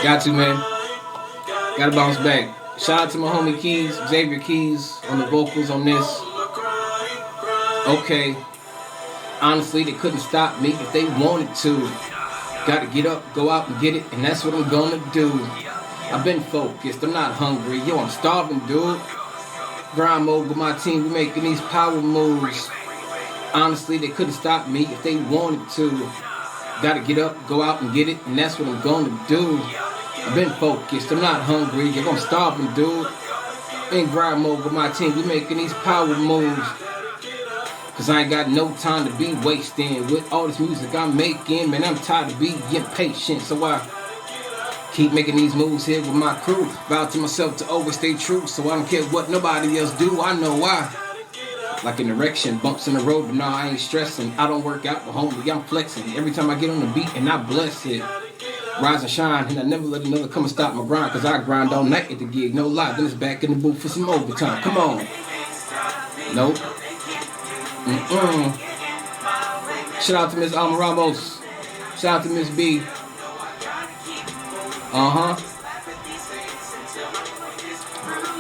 Got to, man. Gotta bounce back. Shout out to my homie Keys, Xavier Keys, on the vocals on this. Okay. Honestly, they couldn't stop me if they wanted to. Gotta get up, go out and get it, and that's what I'm gonna do. I've been focused, I'm not hungry. Yo, I'm starving, dude. Grind mode with my team, we making these power moves. Honestly, they couldn't stop me if they wanted to. Gotta get up, go out and get it, and that's what I'm gonna do. I've been focused, I'm not hungry. Yo, I'm starving, dude. In grind mode with my team, we making these power moves. Cause I ain't got no time to be wasting with all this music I'm making. Man, I'm tired of being impatient, so I keep making these moves here with my crew. Vow to myself to always stay true, so I don't care what nobody else do. I know why. Like an erection, bumps in the road, but nah, I ain't stressing. I don't work out, but homie, I'm flexing. Every time I get on the beat and I bless it. Rise and shine, and I never let another come and stop my grind. Cause I grind all night at the gig, no lie. Then it's back in the booth for some overtime. Come on. Nope. Shout out to Miss Alma Ramos. Shout out to Miss B.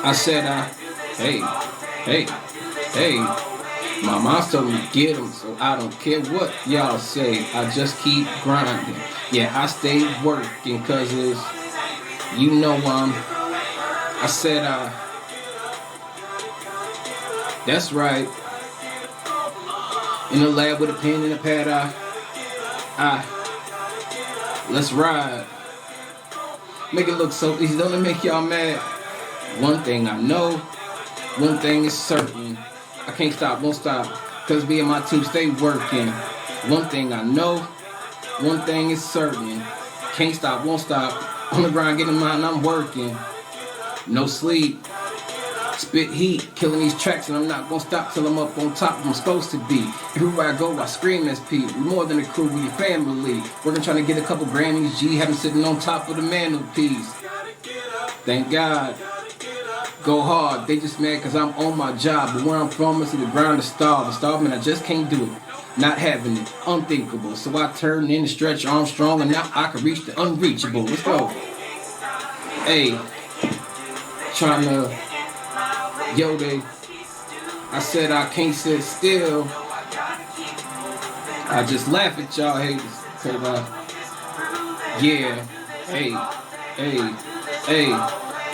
I said, hey. My mom told me to get them, so I don't care what y'all say. I just keep grinding. Yeah, I stay working, cause it's, you know, I said, that's right. In the lab with a pen and a pad, let's ride. Make it look so easy, don't it make y'all mad? One thing I know, one thing is certain. I can't stop, won't stop, cause me and my team stay working. One thing I know, one thing is certain. Can't stop, won't stop, on the grind, getting mine, I'm working. No sleep. Spit heat, killing these tracks, and I'm not gonna stop till I'm up on top where I'm supposed to be. Everywhere I go, I scream SP. We're more than a crew, we're your family. Working trying to get a couple Grammys, G, have them sitting on top of the mantelpiece. Thank God. Go hard, they just mad cause I'm on my job. But where I'm from, it's the ground to starve. And starving, I just can't do it. Not having it, unthinkable. So I turn in the stretch Armstrong, and now I can reach the unreachable. Let's go. Hey, trying to... Yo, I said I can't sit still. I just laugh at y'all haters. Cause, yeah.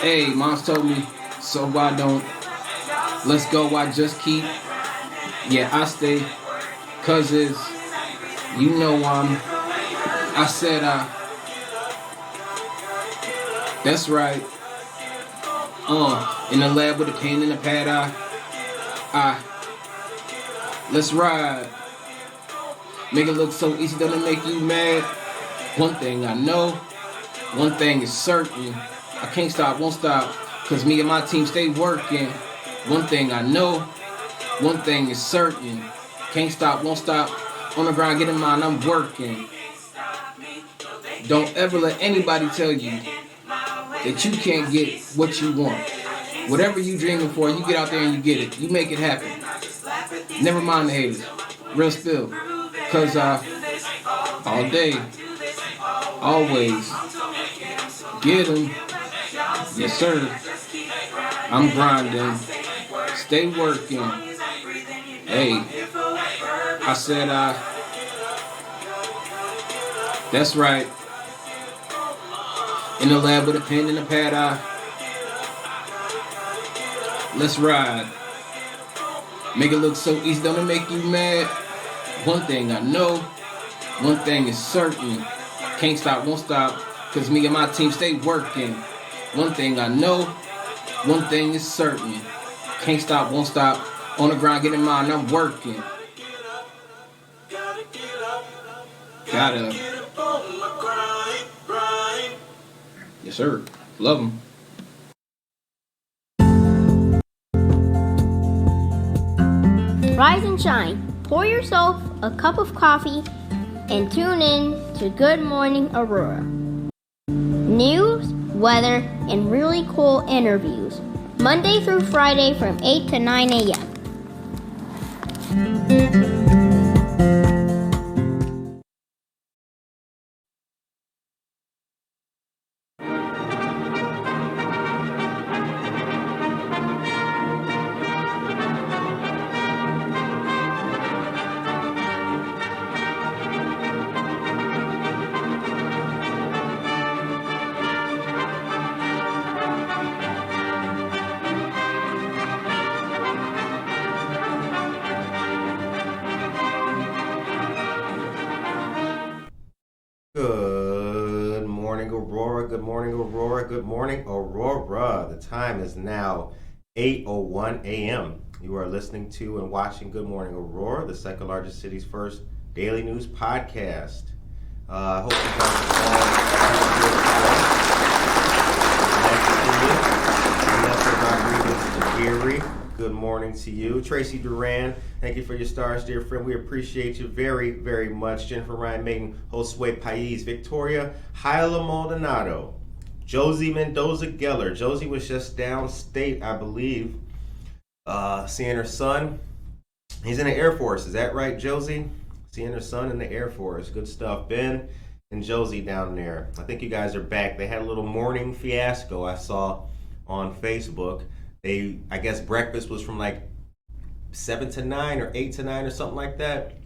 Hey, mom's told me, so I don't. Let's go, I just keep. Yeah, I stay. Cause it's, you know, I said, that's right. In the lab with a pen and a pad, let's ride. Make it look so easy, don't it make you mad? One thing I know, one thing is certain. I can't stop, won't stop, cause me and my team stay working. One thing I know, one thing is certain. Can't stop, won't stop, on the grind, getting mine, I'm working. Don't ever let anybody tell you that you can't get what you want. Whatever you dreaming for, you get out there and you get it. You make it happen. Never mind the haters. Real spill. Cause all day, always, get them. Yes sir. I'm grinding. Stay working. Hey, I said that's right. In the lab with a pen and a pad, let's ride. Make it look so easy, don't it make you mad? One thing I know, one thing is certain. Can't stop, won't stop, cause me and my team stay working. One thing I know, one thing is certain. Can't stop, won't stop, on the grind, getting mine, I'm working. Gotta. Yes, sir. Love them. Rise and shine. Pour yourself a cup of coffee and tune in to Good Morning Aurora. News, weather, and really cool interviews. Monday through Friday from 8 to 9 a.m. Good morning, Aurora. Good morning, Aurora. Good morning, Aurora. The time is now 8:01 a.m. You are listening to and watching Good Morning, Aurora, the second largest city's first daily news podcast. I hope you guys are all Rodriguez, good morning to you. Tracy Duran, thank you for your stars, dear friend. We appreciate you very, very much. Jennifer Ryan Maiden, Josue Pais, Victoria Hyla Maldonado, Josie Mendoza Geller. Josie was just downstate, I believe, seeing her son. He's in the Air Force. Is that right, Josie? Seeing her son in the Air Force. Good stuff. Ben and Josie down there. I think you guys are back. They had a little morning fiasco I saw on Facebook. I guess breakfast was from like 7 to 9 or 8 to 9 or something like that.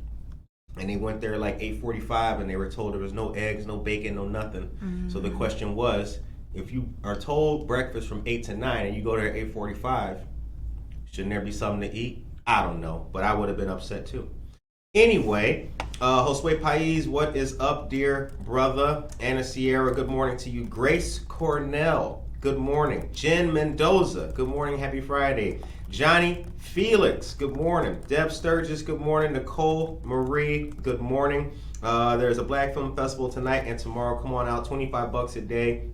And they went there like 8:45 and they were told there was no eggs, no bacon, no nothing. Mm-hmm. So the question was, if you are told breakfast from 8 to 9 and you go there at 8:45, shouldn't there be something to eat? I don't know, but I would have been upset too. Anyway, Josue Pais, what is up, dear brother? Anna Sierra, good morning to you. Grace Cornell, good morning. Jen Mendoza, good morning, happy Friday. Johnny Felix, good morning. Deb Sturgis, good morning. Nicole Marie, good morning. There's a Black Film Festival tonight and tomorrow. Come on out, $25 a day.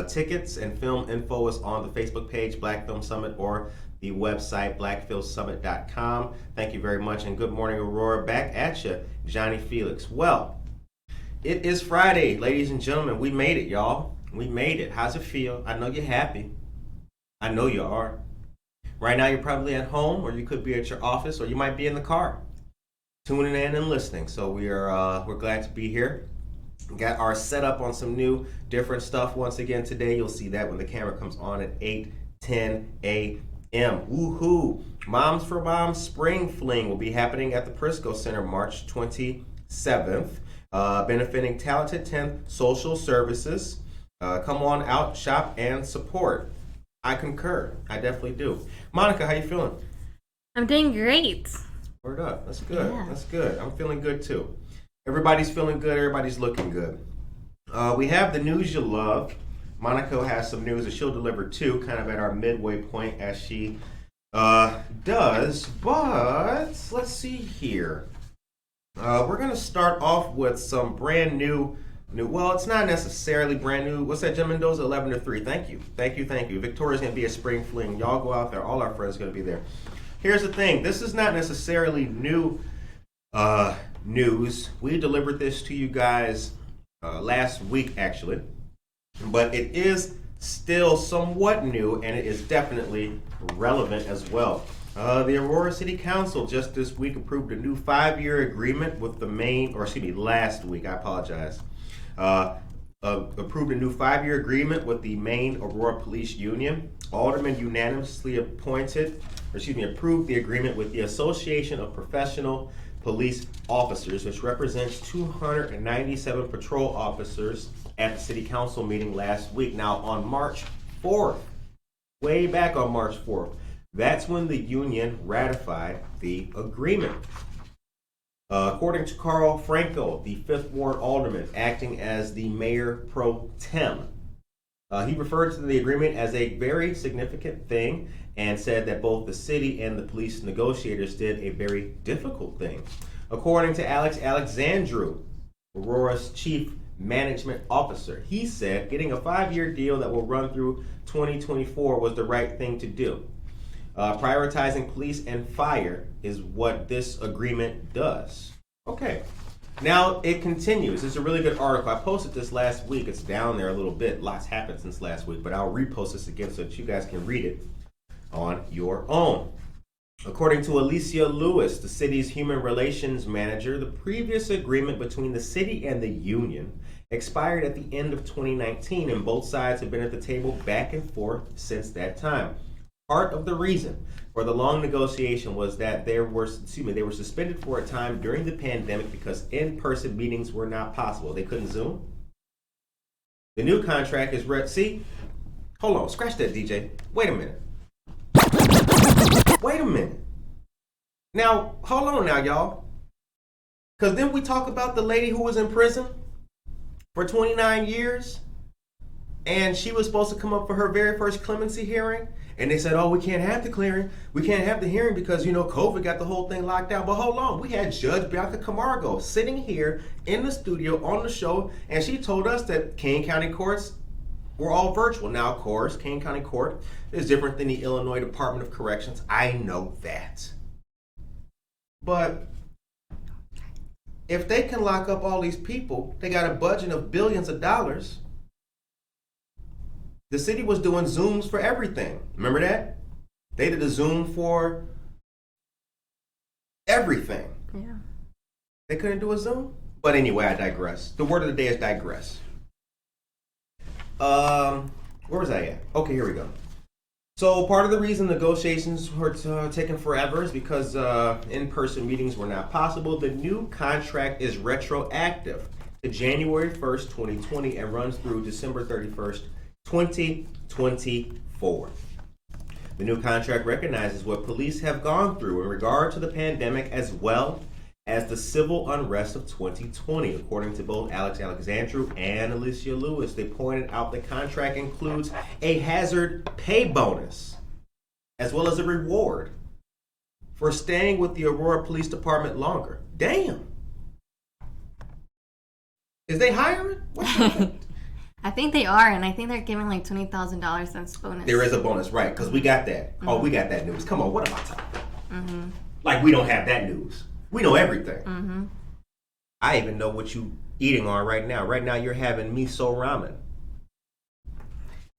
Tickets and film info is on the Facebook page, Black Film Summit, or the website, blackfilmsummit.com. Thank you very much, and good morning, Aurora. Back at you, Johnny Felix. Well, it is Friday, ladies and gentlemen. We made it, y'all. We made it. How's it feel? I know you're happy. I know you are. Right now, you're probably at home, or you could be at your office, or you might be in the car, tuning in and listening. So we're glad to be here. We got our setup on some new, different stuff once again today. You'll see that when the camera comes on at 8:10 a.m. Woohoo! Moms for Moms Spring Fling will be happening at the Prisco Center March 27th, benefiting Talented 10th Social Services. Come on out, shop, and support. I concur. I definitely do. Monica, how you feeling? I'm doing great. Word up. That's good. Yeah. That's good. I'm feeling good too. Everybody's feeling good. Everybody's looking good. We have the news you love. Monica has some news that she'll deliver too, kind of at our midway point as she does. But let's see here. We're going to start off with some brand new. Well, it's not necessarily brand new. What's that, Jim Mendoza? 11 to 3. Thank you. Victoria's going to be a spring fling. Y'all go out there. All our friends are going to be there. Here's the thing. This is not necessarily new news. We delivered this to you guys last week, actually. But it is still somewhat new, and it is definitely relevant as well. The Aurora City Council just this week approved a new 5-year agreement with last week, I apologize. Approved a new 5-year agreement with the Maine Aurora Police Union. Aldermen unanimously approved the agreement with the Association of Professional Police Officers, which represents 297 patrol officers at the City Council meeting last week. Now, on March 4th, way back on March 4th, that's when the union ratified the agreement. According to Carl Franco, the 5th Ward Alderman, acting as the Mayor Pro Tem, he referred to the agreement as a very significant thing and said that both the city and the police negotiators did a very difficult thing. According to Alex Alexandru, Aurora's chief management officer, he said getting a 5-year deal that will run through 2024 was the right thing to do. Prioritizing police and fire is what this agreement does. Okay. Now it continues. It's a really good article. I posted this last week. It's down there a little bit. Lots happened since last week, but I'll repost this again so that you guys can read it on your own. According to Alicia Lewis, the city's human relations manager, the previous agreement between the city and the union expired at the end of 2019, and both sides have been at the table back and forth since that time. Part of the reason for the long negotiation was that they were suspended for a time during the pandemic because in-person meetings were not possible. They couldn't Zoom. The new contract is hold on, scratch that, DJ. Wait a minute. Now, hold on now, y'all. Because then we talk about the lady who was in prison for 29 years. And she was supposed to come up for her very first clemency hearing. And they said, oh, we can't have the clearing. We can't have the hearing because, COVID got the whole thing locked down. But hold on. We had Judge Bianca Camargo sitting here in the studio on the show. And she told us that Kane County courts were all virtual. Now, of course, Kane County Court is different than the Illinois Department of Corrections. I know that. But if they can lock up all these people, they got a budget of billions of dollars. The city was doing Zooms for everything. Remember that? They did a Zoom for everything. Yeah. They couldn't do a Zoom? But anyway, I digress. The word of the day is digress. Where was I at? Okay, here we go. So part of the reason negotiations were taking forever is because in-person meetings were not possible. The new contract is retroactive to January 1st, 2020 and runs through December 31st, 2024. The new contract recognizes what police have gone through in regard to the pandemic as well as the civil unrest of 2020. According to both Alex Alexandru and Alicia Lewis, they pointed out the contract includes a hazard pay bonus as well as a reward for staying with the Aurora Police Department longer. Damn. Is they hiring? What's happening? I think they are, and I think they're giving like $20,000 as bonus. There is a bonus, right? Because we got that. Mm-hmm. Oh, we got that news. Come on, what am I talking about? Mm-hmm. Like we don't have that news. We know everything. Mm-hmm. I even know what you eating on right now. Right now, you're having miso ramen.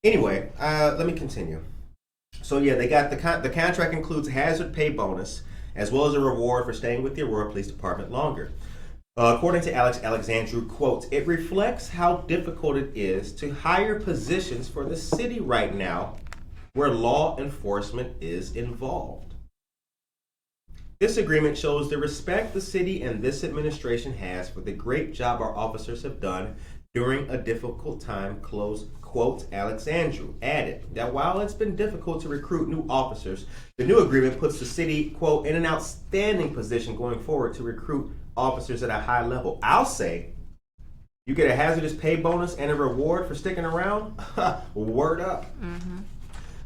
Anyway, let me continue. So yeah, they got the contract includes a hazard pay bonus as well as a reward for staying with the Aurora Police Department longer. According to Alex Alexandru, quote, it reflects how difficult it is to hire positions for the city right now where law enforcement is involved. This agreement shows the respect the city and this administration has for the great job our officers have done during a difficult time, close quote. Alexandru added that while it's been difficult to recruit new officers, the new agreement puts the city, quote, in an outstanding position going forward to recruit officers at a high level. I'll say, you get a hazardous pay bonus and a reward for sticking around. Word up. Mm-hmm.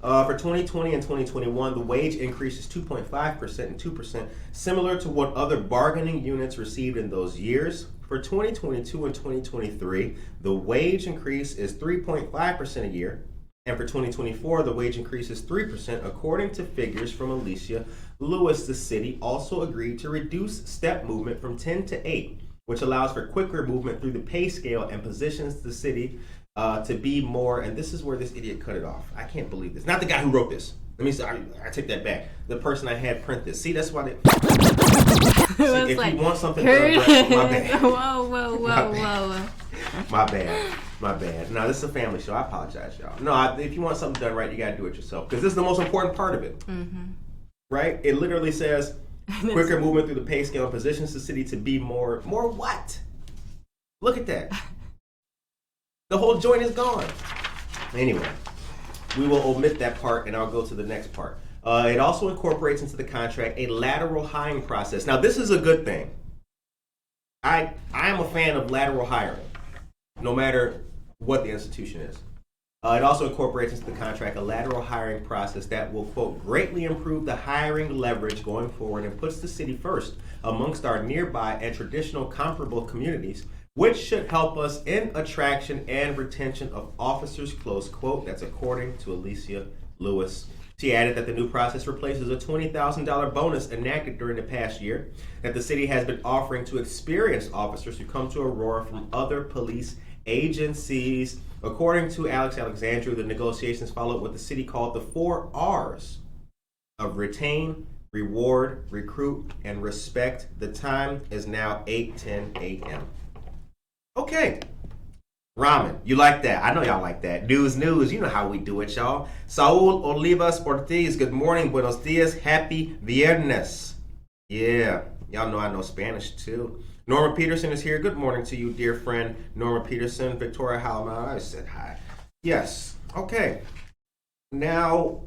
For 2020 and 2021, the wage increase is 2.5% and 2%, similar to what other bargaining units received in those years. For 2022 and 2023, the wage increase is 3.5% a year. And for 2024, the wage increase is 3%, according to figures from Alicia Lewis. The city also agreed to reduce step movement from 10 to 8, which allows for quicker movement through the pay scale and positions the city to be more, and this is where this idiot cut it off. I can't believe this. Not the guy who wrote this. Let me say, I take that back. The person I had print this. See, that's why they... See, if like, you want something done, my bad. Whoa. My bad. No, this is a family show. I apologize, y'all. No, if you want something done right, you got to do it yourself. Because this is the most important part of it. Mm-hmm. Right? It literally says, quicker movement through the pay scale and positions the city to be more what? Look at that. The whole joint is gone. Anyway, we will omit that part and I'll go to the next part. It also incorporates into the contract a lateral hiring process. Now, this is a good thing. I am a fan of lateral hiring, no matter what the institution is. It also incorporates into the contract a lateral hiring process that will, quote, greatly improve the hiring leverage going forward and puts the city first amongst our nearby and traditional comparable communities, which should help us in attraction and retention of officers, close quote. That's according to Alicia Lewis. She added that the new process replaces a $20,000 bonus enacted during the past year that the city has been offering to experienced officers who come to Aurora from other police agencies. According to Alex Alexandru, the negotiations followed what the city called the 4 R's of retain, reward, recruit, and respect. The time is now 8:10 a.m. Okay. Ramen, you like that? I know y'all like that. News. You know how we do it, y'all. Saul Olivas Ortiz, good morning. Buenos dias. Happy Viernes. Yeah, y'all know I know Spanish too. Norma Peterson is here. Good morning to you, dear friend. Norma Peterson. Victoria Halama, I said hi. Yes. Okay. Now,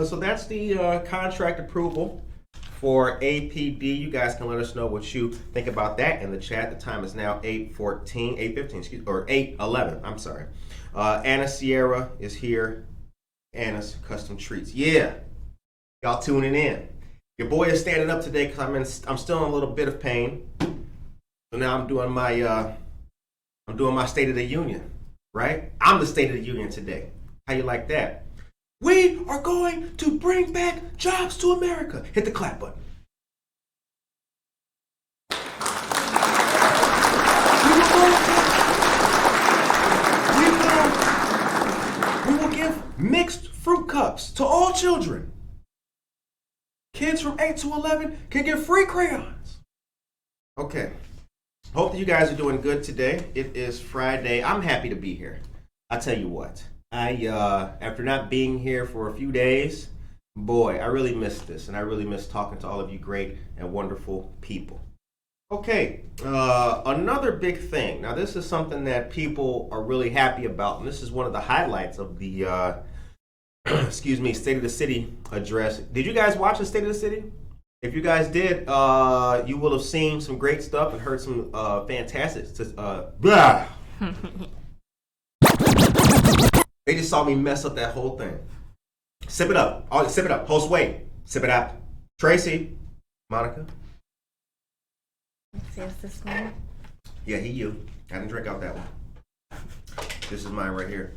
so that's the contract approval for APD. You guys can let us know what you think about that in the chat. The time is now 8:15, or 8:11. I'm sorry. Anna Sierra is here. Anna's Custom Treats. Yeah, y'all tuning in. Your boy is standing up today because I'm still in a little bit of pain. So now I'm doing my State of the Union, right? I'm the State of the Union today. How you like that? We are going to bring back jobs to America. Hit the clap button. We will give mixed fruit cups to all children. Kids from 8 to 11 can get free crayons. Okay. Hope that you guys are doing good today. It is Friday. I'm happy to be here. I tell you what. After not being here for a few days, boy, I really missed this, and I really miss talking to all of you great and wonderful people. Okay, another big thing. Now, this is something that people are really happy about, and this is one of the highlights of the, State of the City address. Did you guys watch the State of the City? If you guys did, you will have seen some great stuff and heard some fantastic. Blah. They just saw me mess up that whole thing. Sip it up. Oh, sip it up. Host, wait. Sip it out. Tracy. Monica. Let's see, is this one? Yeah, you. I didn't drink out that one. This is mine right here.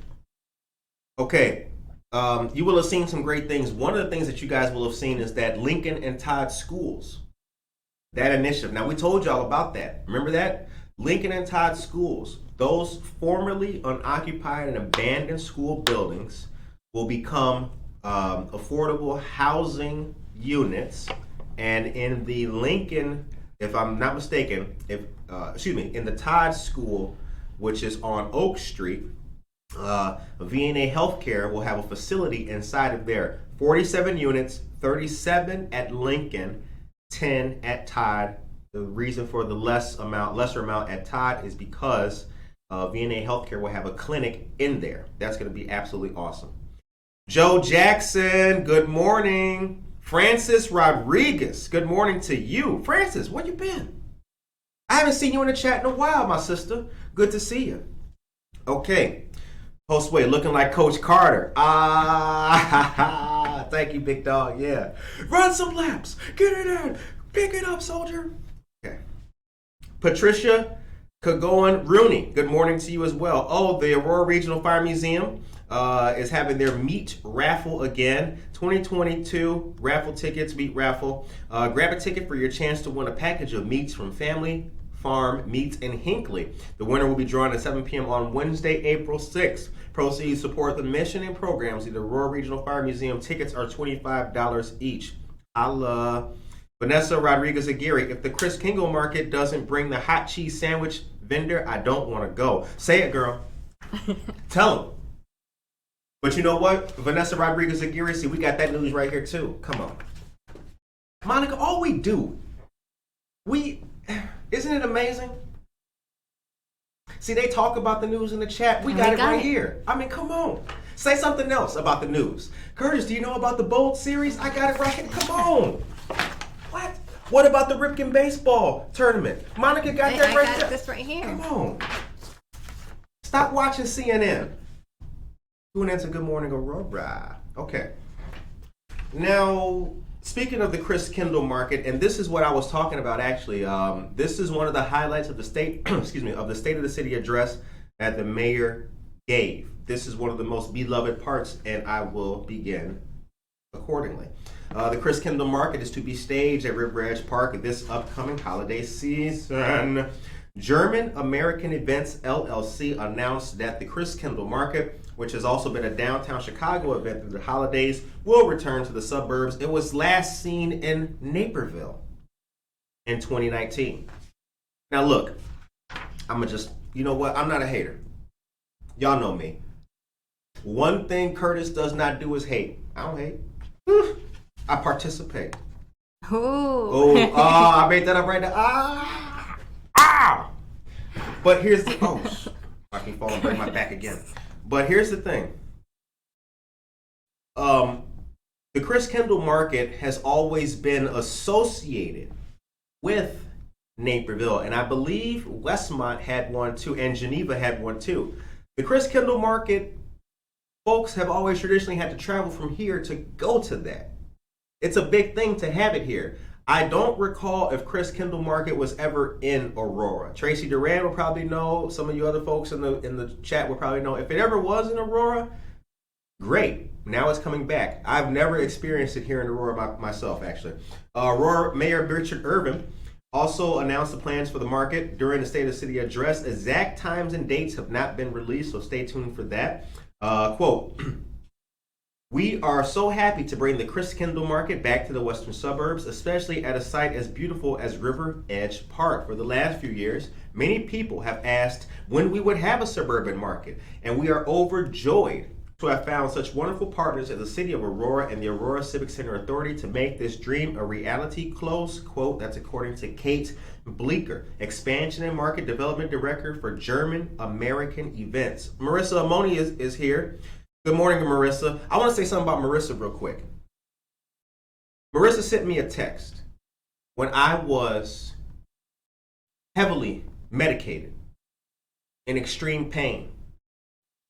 Okay. You will have seen some great things. One of the things that you guys will have seen is that Lincoln and Todd Schools, that initiative. Now, we told y'all about that. Remember that? Lincoln and Todd Schools, those formerly unoccupied and abandoned school buildings will become affordable housing units. And in the Lincoln, if I'm not mistaken, in the Todd School, which is on Oak Street, VNA Healthcare will have a facility inside of there. 47 units, 37 at Lincoln, 10 at Todd. The reason for the lesser amount at Todd is because VNA Healthcare will have a clinic in there. That's going to be absolutely awesome. Joe Jackson, good morning. Francis Rodriguez, good morning to you. Francis, where you been? I haven't seen you in the chat in a while, my sister. Good to see you. Okay. Hostway looking like Coach Carter. Thank you, big dog. Yeah. Run some laps. Get it in. Pick it up, soldier. Okay. Patricia Kagoan Rooney, good morning to you as well. Oh, the Aurora Regional Fire Museum is having their meat raffle again. 2022 raffle tickets, meat raffle. Grab a ticket for your chance to win a package of meats from Family Farm Meats in Hinckley. The winner will be drawn at 7 p.m. on Wednesday, April 6th. Proceeds support the mission and programs of the Aurora Regional Fire Museum. Tickets are $25 each. Holla. Vanessa Rodriguez Aguirre, if the Chris Kingle Market doesn't bring the hot cheese sandwich vendor, I don't want to go. Say it, girl. Tell them. But you know what? Vanessa Rodriguez Aguirre, see, we got that news right here, too. Come on. Monica, all we do, isn't it amazing? See, they talk about the news in the chat. We got it right here. I mean, come on. Say something else about the news. Curtis, do you know about the Bold series? I got it right here. Come on. What? What about the Ripken baseball tournament? Monica got that right there. I got this right here. Come on. Stop watching CNN. Tune into Good Morning Aurora. Okay. Now, speaking of the Chris Kindle Market, and this is what I was talking about actually. This is one of the highlights of the state, of the State of the City address that the mayor gave. This is one of the most beloved parts, and I will begin accordingly. The Chris Kindle Market is to be staged at River Edge Park this upcoming holiday season. German American Events LLC announced that the Chris Kindle Market, which has also been a downtown Chicago event through the holidays, will return to the suburbs. It was last seen in Naperville in 2019. Now look, you know what? I'm not a hater. Y'all know me. One thing Curtis does not do is hate. I don't hate. I participate. Ooh. I made that up right now. But here's the I can fall and break my back again. But here's the thing. The The Chris Kendall Market has always been associated with Naperville, and I believe Westmont had one too, and Geneva had one too. The Chris Kendall Market, folks have always traditionally had to travel from here to go to that. It's a big thing to have it here. I don't recall if Chris Kendall Market was ever in Aurora. Tracy Duran will probably know. Some of you other folks in the chat will probably know. If it ever was in Aurora, great. Now it's coming back. I've never experienced it here in Aurora myself, actually. Aurora Mayor Richard Irvin also announced the plans for the market during the State of the City address. Exact times and dates have not been released, so stay tuned for that. Quote, "We are so happy to bring the Chris Kendall Market back to the western suburbs, especially at a site as beautiful as River Edge Park. For the last few years, many people have asked when we would have a suburban market, and we are overjoyed to have found such wonderful partners at the City of Aurora and the Aurora Civic Center Authority to make this dream a reality." Close quote. That's according to Kate Bleeker, Expansion and Market Development Director for German American Events. Marissa Amoni is here. Good morning, Marissa. I want to say something about Marissa real quick. Marissa sent me a text when I was heavily medicated, in extreme pain,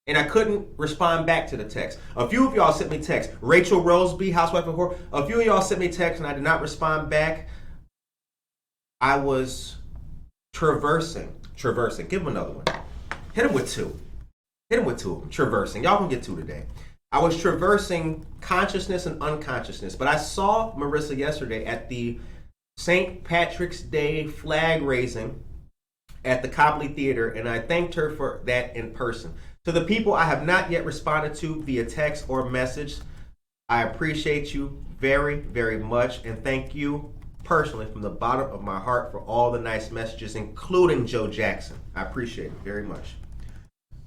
and I couldn't respond back to the text. A few of y'all sent me text. Rachel Roseby, housewife of horror. A few of y'all sent me text and I did not respond back. I was traversing. Give him another one. Hit him with two. Hit him with two of them. Traversing. Y'all can get two today. I was traversing consciousness and unconsciousness. But I saw Marissa yesterday at the St. Patrick's Day flag raising at the Copley Theater, and I thanked her for that in person. To the people I have not yet responded to via text or message, I appreciate you very, very much, and thank you personally from the bottom of my heart for all the nice messages, including Joe Jackson. I appreciate it very much.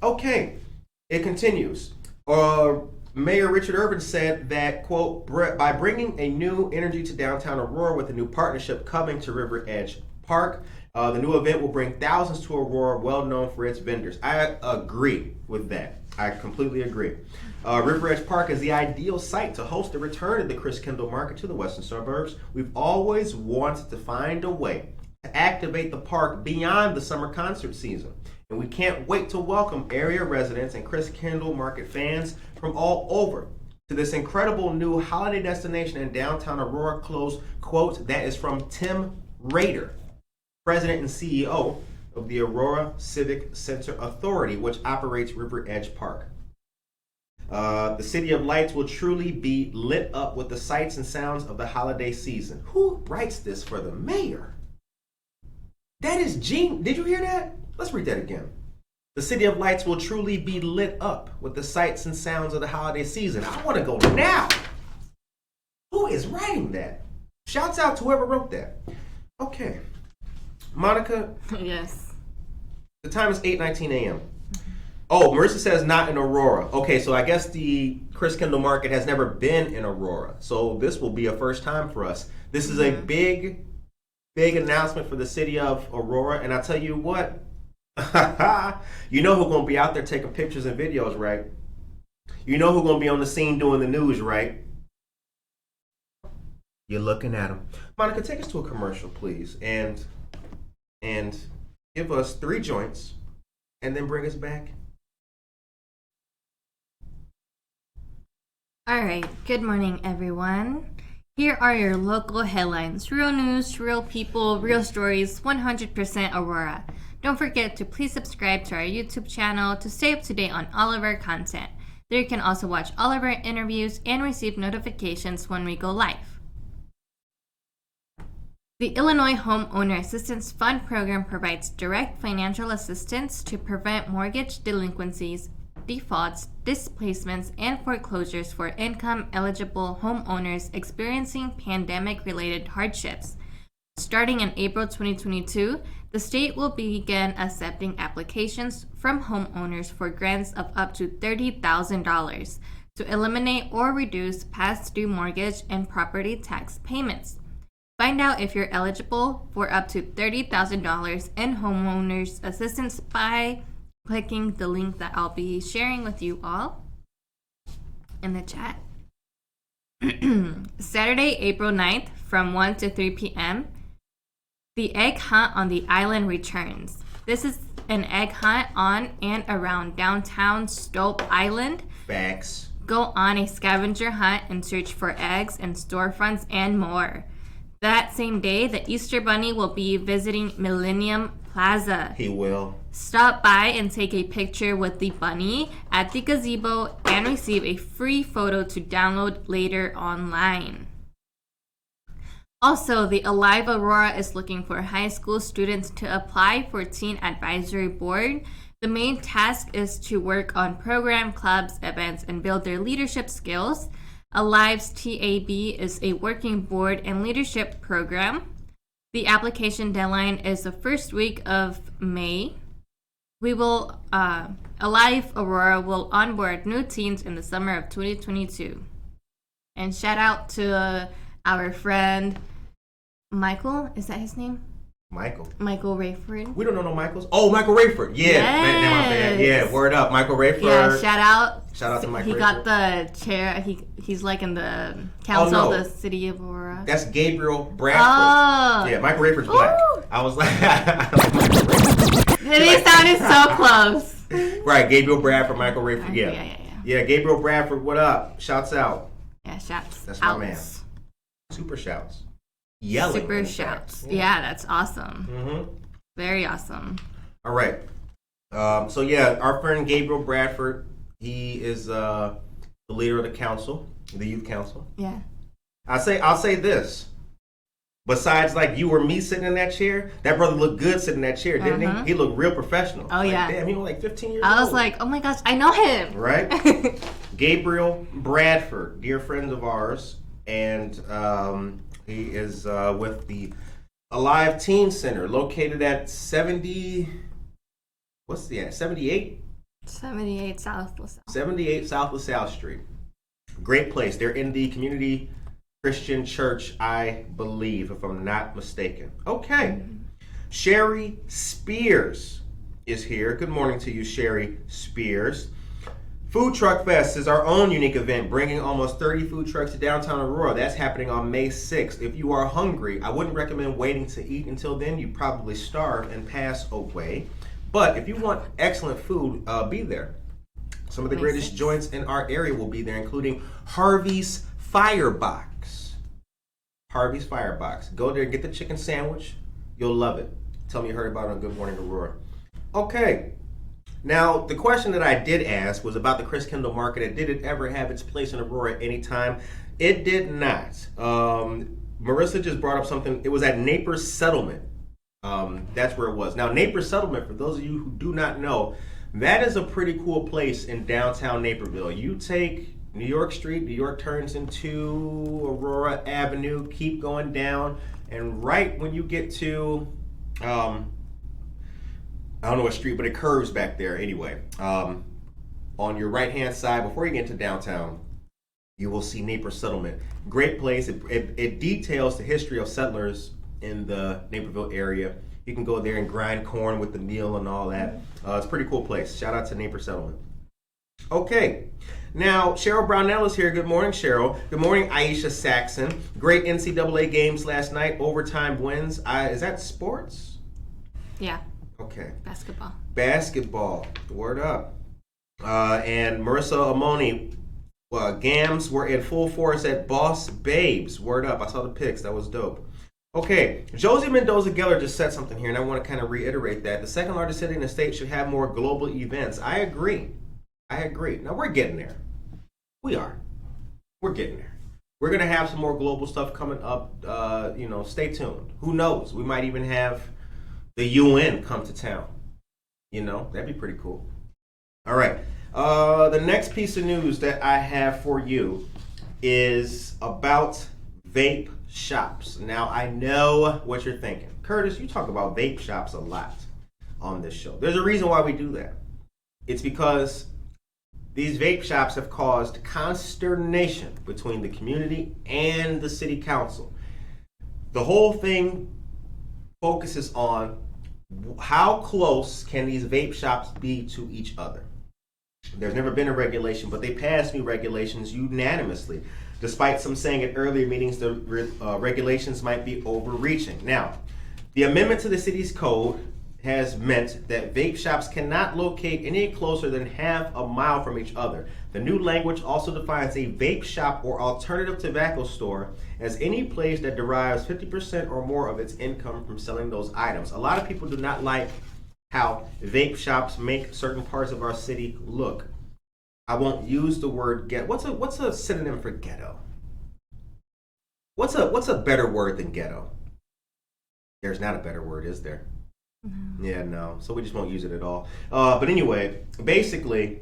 Okay, it continues. Mayor Richard Irvin said that, quote, "By bringing a new energy to downtown Aurora with a new partnership coming to River Edge Park, the new event will bring thousands to Aurora, well known for its vendors." I agree with that. I completely agree. River Edge Park is the ideal site to host the return of the Chris Kendall Market to the western suburbs. We've always wanted to find a way to activate the park beyond the summer concert season, and we can't wait to welcome area residents and Chris Kendall Market fans from all over to this incredible new holiday destination in downtown Aurora. Close quote. That is from Tim Rader, President and CEO of the Aurora Civic Center Authority, which operates River Edge Park. The City of Lights will truly be lit up with the sights and sounds of the holiday season. Who writes this for the mayor? That is Gene. Did you hear that? Let's read that again. The City of Lights will truly be lit up with the sights and sounds of the holiday season. I want to go now. Who is writing that? Shouts out to whoever wrote that. Okay. Monica? Yes. The time is 8:19 a.m. Oh, Marissa says not in Aurora. Okay, so I guess the Chris Kendall Market has never been in Aurora. So this will be a first time for us. This is a big announcement for the city of Aurora. And I tell you what, you know who's going to be out there taking pictures and videos, right? You know who's going to be on the scene doing the news, right? You're looking at them. Monica, take us to a commercial, please. And give us 3 joints and then bring us back. All right. Good morning, everyone. Here are your local headlines. Real news, real people, real stories, 100% Aurora. Don't forget to please subscribe to our YouTube channel to stay up to date on all of our content. There you can also watch all of our interviews and receive notifications when we go live. The Illinois Homeowner Assistance Fund program provides direct financial assistance to prevent mortgage delinquencies, defaults, displacements, and foreclosures for income-eligible homeowners experiencing pandemic-related hardships. Starting in April 2022, the state will begin accepting applications from homeowners for grants of up to $30,000 to eliminate or reduce past due mortgage and property tax payments. Find out if you're eligible for up to $30,000 in homeowners assistance by clicking the link that I'll be sharing with you all in the chat. Saturday, April 9th from 1 to 3 p.m., the egg hunt on the island returns. This is an egg hunt on and around downtown Stope Island. Facts. Go on a scavenger hunt and search for eggs in storefronts and more. That same day, the Easter Bunny will be visiting Millennium Plaza. He will. Stop by and take a picture with the bunny at the gazebo and receive a free photo to download later online. Also, the Alive Aurora is looking for high school students to apply for Teen Advisory Board. The main task is to work on program, clubs, events, and build their leadership skills. Alive's TAB is a working board and leadership program. The application deadline is the first week of May. Alive Aurora will onboard new teens in the summer of 2022. And shout out to our friend Michael. Is that his name? Michael Rayford. We don't know no Michaels. Oh, Michael Rayford. Yeah. Yes. Yeah, word up. Michael Rayford. Yeah, shout out. Shout out to Michael He Rayford. got the chair. He's like in the council of the city of Aurora. That's Gabriel Bradford. Oh. Yeah, Michael Rayford's black. Ooh. I was like... They sounded so close. Right, Gabriel Bradford, Michael Rayford. Yeah. Yeah, Gabriel Bradford, what up? Shouts out. Yeah, shouts. That's outs. my man. Super shouts. Yelling. Super shouts. Yeah, that's awesome. Mm-hmm. Very awesome. All right. So yeah, our friend Gabriel Bradford, he is the leader of the council, the youth council. Yeah. I'll say this. Besides, like you or me sitting in that chair, that brother looked good sitting in that chair, didn't he? He looked real professional. Oh, like, yeah. Damn, he was like 15 years old. I was like, oh my gosh, I know him. Right? Gabriel Bradford, dear friend of ours, and he is with the Alive Teen Center, located at 78? 78 South LaSalle. 78 South LaSalle Street. Great place. They're in the Community Christian Church, I believe, if I'm not mistaken. Okay. Sherry Spears is here. Good morning to you, Sherry Spears. Food Truck Fest is our own unique event, bringing almost 30 food trucks to downtown Aurora. That's happening on May 6th. If you are hungry, I wouldn't recommend waiting to eat until then. You probably starve and pass away. But if you want excellent food, be there. Some of the greatest joints in our area will be there, including Harvey's Firebox. Harvey's Firebox. Go there, get the chicken sandwich. You'll love it. Tell me you heard about it on Good Morning Aurora. Okay. Now, the question that I did ask was about the Chris Kendall Market. Did it ever have its place in Aurora at any time? It did not. Marissa just brought up something. It was at Naples Settlement. That's where it was. Now, Naples Settlement, for those of you who do not know, that is a pretty cool place in downtown Naperville. You take New York Street, New York turns into Aurora Avenue, keep going down, and right when you get to, I don't know what street, but it curves back there anyway. On your right-hand side, before you get into downtown, you will see Naples Settlement. Great place. It details the history of settlers in the Naperville area. You can go there and grind corn with the meal and all that. It's a pretty cool place. Shout out to Naples Settlement. Okay. Now, Cheryl Brownell is here. Good morning, Cheryl. Good morning, Aisha Saxon. Great NCAA games last night. Overtime wins. Is that sports? Yeah. Okay. Basketball. Word up. And Marissa Amoni, Gams were in full force at Boss Babes. Word up. I saw the pics. That was dope. Okay. Josie Mendoza-Geller just said something here, and I want to kind of reiterate that. The second largest city in the state should have more global events. I agree. Now, we're getting there. We are. We're getting there. We're going to have some more global stuff coming up. Stay tuned. Who knows? We might even have the UN come to town. That'd be pretty cool. All right. The next piece of news that I have for you is about vape shops. Now, I know what you're thinking. Curtis, you talk about vape shops a lot on this show. There's a reason why we do that. It's because these vape shops have caused consternation between the community and the city council. The whole thing focuses on how close can these vape shops be to each other. There's never been a regulation, but they passed new regulations unanimously. Despite some saying at earlier meetings the regulations might be overreaching. Now, the amendment to the city's code has meant that vape shops cannot locate any closer than half a mile from each other. The new language also defines a vape shop or alternative tobacco store as any place that derives 50% or more of its income from selling those items. A lot of people do not like how vape shops make certain parts of our city look. I won't use the word ghetto. What's a synonym for ghetto? What's a better word than ghetto? There's not a better word, is there? Yeah, no. So we just won't use it at all. But anyway, basically,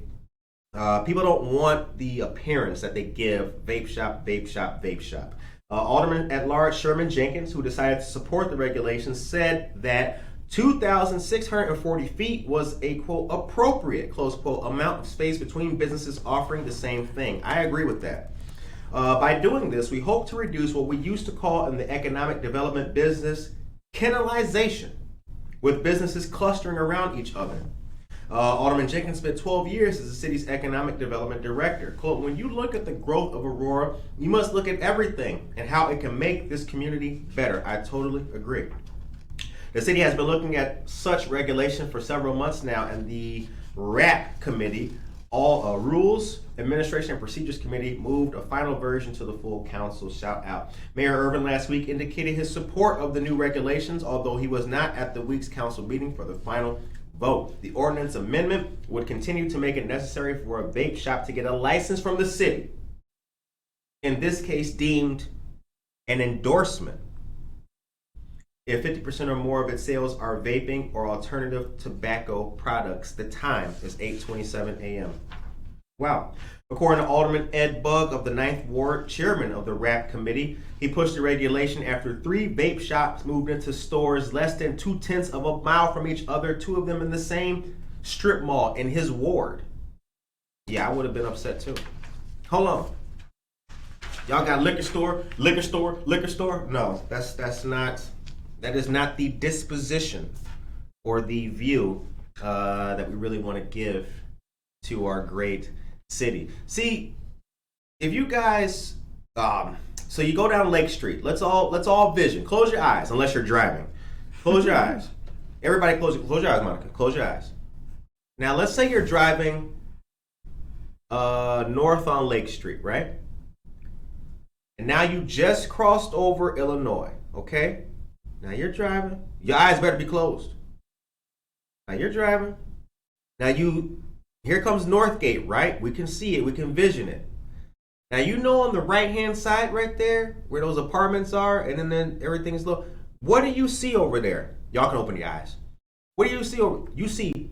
people don't want the appearance that they give vape shop, vape shop, vape shop. Alderman at Large Sherman Jenkins, who decided to support the regulations, said that 2,640 feet was a, quote, appropriate, close quote, amount of space between businesses offering the same thing. I agree with that. By doing this, we hope to reduce what we used to call in the economic development business kennelization, with businesses clustering around each other. Alderman Jenkins spent 12 years as the city's economic development director. Quote, when you look at the growth of Aurora, you must look at everything and how it can make this community better. I totally agree. The city has been looking at such regulation for several months now, and the RAP committee, Rules, Administration and Procedures Committee, moved a final version to the full council. Shout out. Mayor Irvin last week indicated his support of the new regulations, although he was not at the week's council meeting for the final vote. The ordinance amendment would continue to make it necessary for a vape shop to get a license from the city, in this case deemed an endorsement, if 50% or more of its sales are vaping or alternative tobacco products. The time is 8:27 a.m. Wow. According to Alderman Ed Bugg of the 9th Ward, chairman of the RAP committee, he pushed the regulation after 3 vape shops moved into stores less than 0.2 of a mile from each other, 2 of them in the same strip mall in his ward. Yeah, I would have been upset too. Hold on. Y'all got liquor store, liquor store, liquor store? No, that is not the disposition or the view that we really want to give to our great city. See, if you guys, so you go down Lake Street. Let's all vision. Close your eyes, unless you're driving. Close your eyes. Everybody, close your eyes, Monica. Close your eyes. Now, let's say you're driving north on Lake Street, right? And now you just crossed over Illinois, okay? Now you're driving. Your eyes better be closed. Now you're driving. Now here comes Northgate, right? We can see it. We can vision it. Now you know on the right-hand side right there, where those apartments are, and then everything's low. What do you see over there? Y'all can open your eyes. What do you see over? You see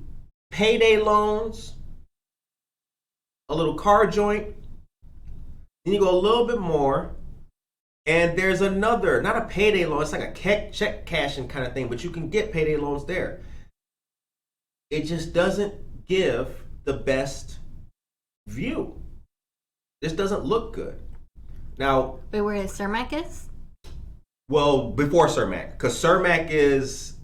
payday loans, a little car joint. Then you go a little bit more, and there's another, not a payday loan, it's like a check cashing kind of thing, but you can get payday loans there. It just doesn't give the best view. This doesn't look good. Now, Wait, where is Cermak is? Well, before Cermak, because Cermak is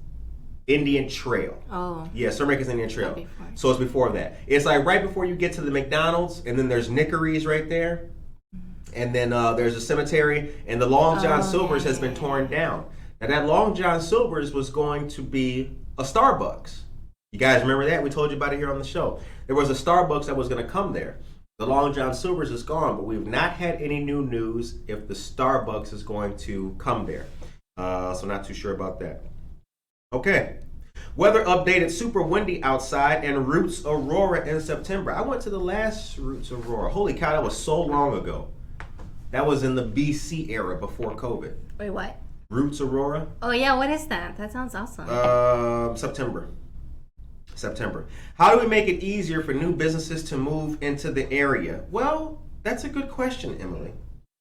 Indian Trail. Oh. Yeah, Cermak is Indian Trail. Before. So it's before that. It's like right before you get to the McDonald's, and then there's Nickeries right there. And then there's a cemetery, and the Long John Silver's has been torn down. Now that Long John Silver's was going to be a Starbucks. You guys remember that? We told you about it here on the show. There was a Starbucks that was going to come there. The Long John Silver's is gone, but we've not had any new news if the Starbucks is going to come there. So not too sure about that. Okay. Weather updated, super windy outside, and Roots Aurora in September. I went to the last Roots Aurora. Holy cow, that was so long ago. That was in the BC era before COVID. Wait, what? Roots Aurora. Oh, yeah, what is that? That sounds awesome. September. How do we make it easier for new businesses to move into the area? Well, that's a good question, Emily.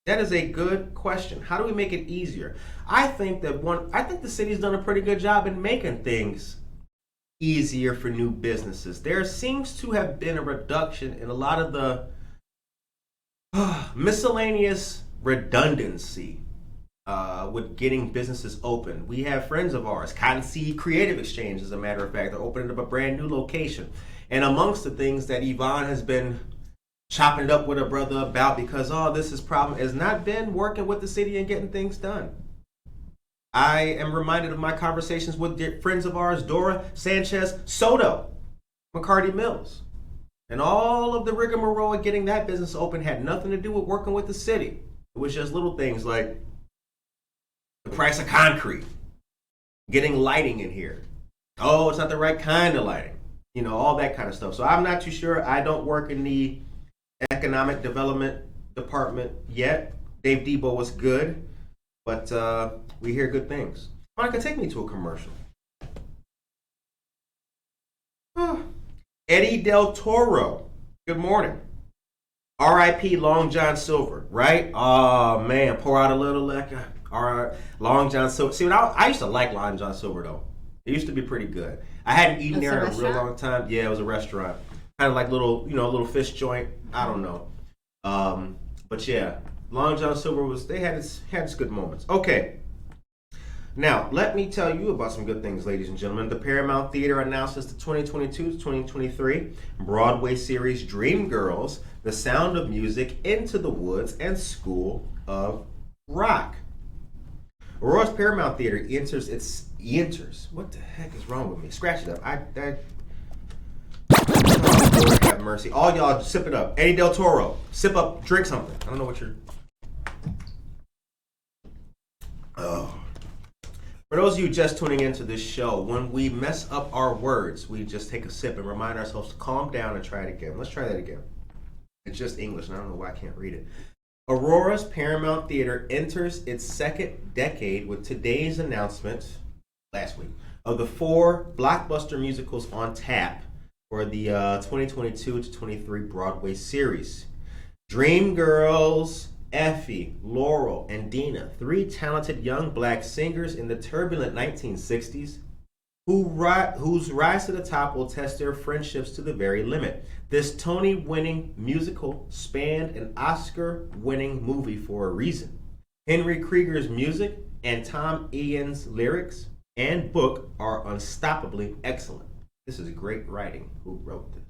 That is a good question. How do we make it easier? I think the city's done a pretty good job in making things easier for new businesses. There seems to have been a reduction in a lot of the miscellaneous redundancy with getting businesses open. We have friends of ours, Cottonseed Creative Exchange, as a matter of fact, they're opening up a brand new location. And amongst the things that Yvonne has been chopping it up with a brother about because, oh, this is problem, has not been working with the city and getting things done. I am reminded of my conversations with friends of ours, Dora, Sanchez, Soto, McCarty Mills. And all of the rigmarole of getting that business open had nothing to do with working with the city. It was just little things like the price of concrete, getting lighting in here. Oh, it's not the right kind of lighting. You know, all that kind of stuff. So I'm not too sure. I don't work in the economic development department yet. Dave Debo was good, but we hear good things. Monica, take me to a commercial. Eddie Del Toro, good morning. R.I.P. Long John Silver, right? Oh man, pour out a little liquor. All right, Long John Silver. See, I used to like Long John Silver though. It used to be pretty good. I hadn't eaten there in a real long time. Yeah, it was a restaurant, kind of like little, a little fish joint. I don't know, but yeah, Long John Silver they had its good moments. Okay. Now, let me tell you about some good things, ladies and gentlemen. The Paramount Theater announces the 2022-2023 Broadway series Dreamgirls, The Sound of Music, Into the Woods, and School of Rock. Aurora's Paramount Theater enters. What the heck is wrong with me? Scratch it up. Oh, Lord have mercy. All y'all, sip it up. Eddie Del Toro, sip up, drink something. I don't know what you're... Oh. For those of you just tuning into this show, when we mess up our words, we just take a sip and remind ourselves to calm down and try it again. Let's try that again. It's just English, and I don't know why I can't read it. Aurora's Paramount Theater enters its second decade with today's announcement, last week, of the 4 blockbuster musicals on tap for the 2022-23 Broadway series. Dreamgirls, Effie, Laurel, and Dina, 3 talented young black singers in the turbulent 1960s whose rise to the top will test their friendships to the very limit. This Tony-winning musical spanned an Oscar-winning movie for a reason. Henry Krieger's music and Tom Ian's lyrics and book are unstoppably excellent. This is great writing. Who wrote this?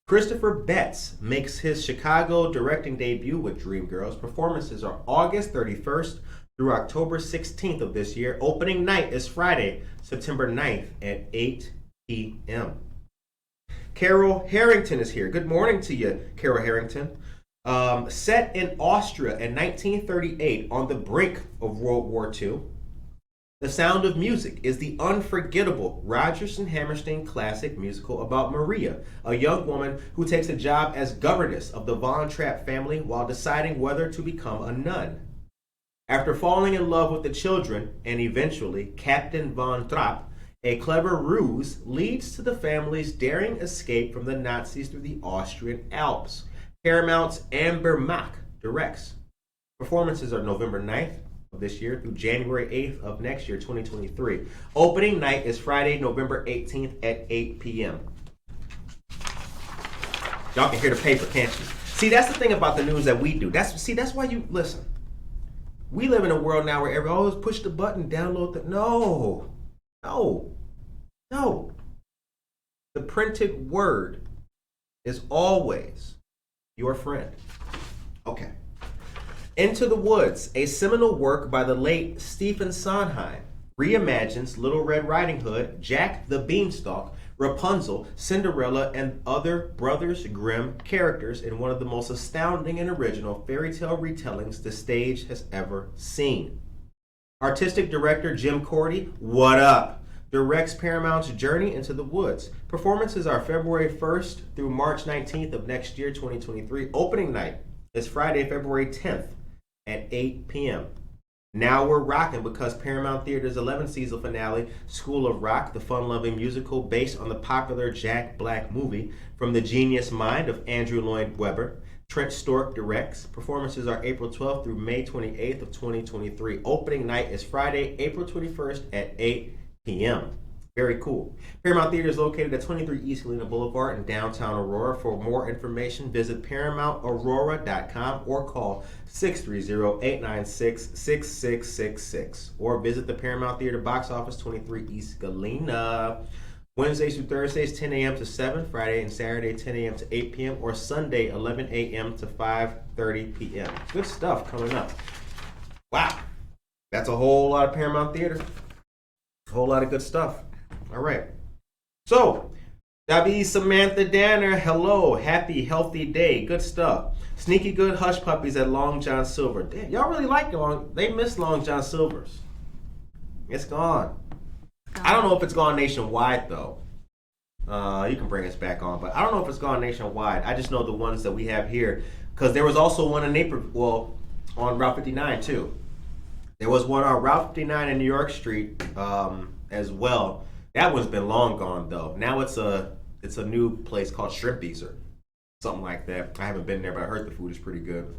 Christopher Betts makes his Chicago directing debut with Dreamgirls. Performances are August 31st through October 16th of this year. Opening night is Friday, September 9th at 8 p.m. Carol Harrington is here. Good morning to you, Carol Harrington. Set in Austria in 1938 on the brink of World War II, The Sound of Music is the unforgettable Rodgers and Hammerstein classic musical about Maria, a young woman who takes a job as governess of the Von Trapp family while deciding whether to become a nun. After falling in love with the children and eventually Captain Von Trapp, a clever ruse leads to the family's daring escape from the Nazis through the Austrian Alps. Paramount's Amber Mack directs. Performances are November 9th of this year through January 8th of next year, 2023. Opening night is Friday, November 18th at 8 p.m. Y'all can hear the paper, can't you? See, that's the thing about the news that we do. That's why you listen. We live in a world now where everyone always push the button, download the no. The printed word is always your friend. Okay. Into the Woods, a seminal work by the late Stephen Sondheim, reimagines Little Red Riding Hood, Jack the Beanstalk, Rapunzel, Cinderella, and other Brothers Grimm characters in one of the most astounding and original fairy tale retellings the stage has ever seen. Artistic director Jim Cordy, what up? Directs Paramount's Journey into the Woods. Performances are February 1st through March 19th of next year, 2023. Opening night is Friday, February 10th at 8 p.m. Now we're rocking because Paramount Theater's 11th season finale, School of Rock, the fun-loving musical based on the popular Jack Black movie from the genius mind of Andrew Lloyd Webber. Trent Stork directs. Performances are April 12th through May 28th of 2023. Opening night is Friday, April 21st at 8 p.m. Very cool. Paramount Theater is located at 23 East Galena Boulevard in downtown Aurora. For more information, visit ParamountAurora.com or call 630-896-6666 or visit the Paramount Theater box office, 23 East Galena Wednesdays through Thursdays, 10 a.m. to 7. Friday and Saturday, 10 a.m. to 8 p.m. Or Sunday, 11 a.m. to 5:30 p.m. Good stuff coming up. Wow. That's a whole lot of Paramount Theater. A whole lot of good stuff. All right. So, David Samantha Danner, hello. Happy, healthy day. Good stuff. Sneaky good hush puppies at Long John Silver. Damn, y'all really like they miss Long John Silver's. It's gone. I don't know if it's gone nationwide, though. You can bring us back on, but I don't know if it's gone nationwide. I just know the ones that we have here. Because there was also one in Naperville, on Route 59, too. There was one on Route 59 in New York Street as well. That one's been long gone, though. Now it's a new place called Shrimpies or something like that. I haven't been there, but I heard the food is pretty good.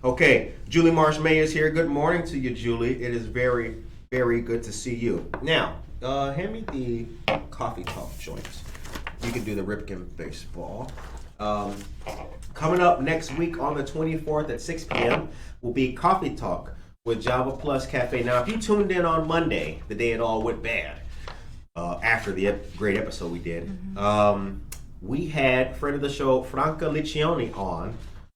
Okay, Julie Marsh May is here. Good morning to you, Julie. It is very, very good to see you. Now, hand me the coffee talk joints. You can do the Ripken baseball. Coming up next week on the 24th at 6 p.m. will be Coffee Talk with Java Plus Cafe. Now, if you tuned in on Monday, the day it all went bad, after the great episode we did, we had friend of the show, Franca Liccioni, on,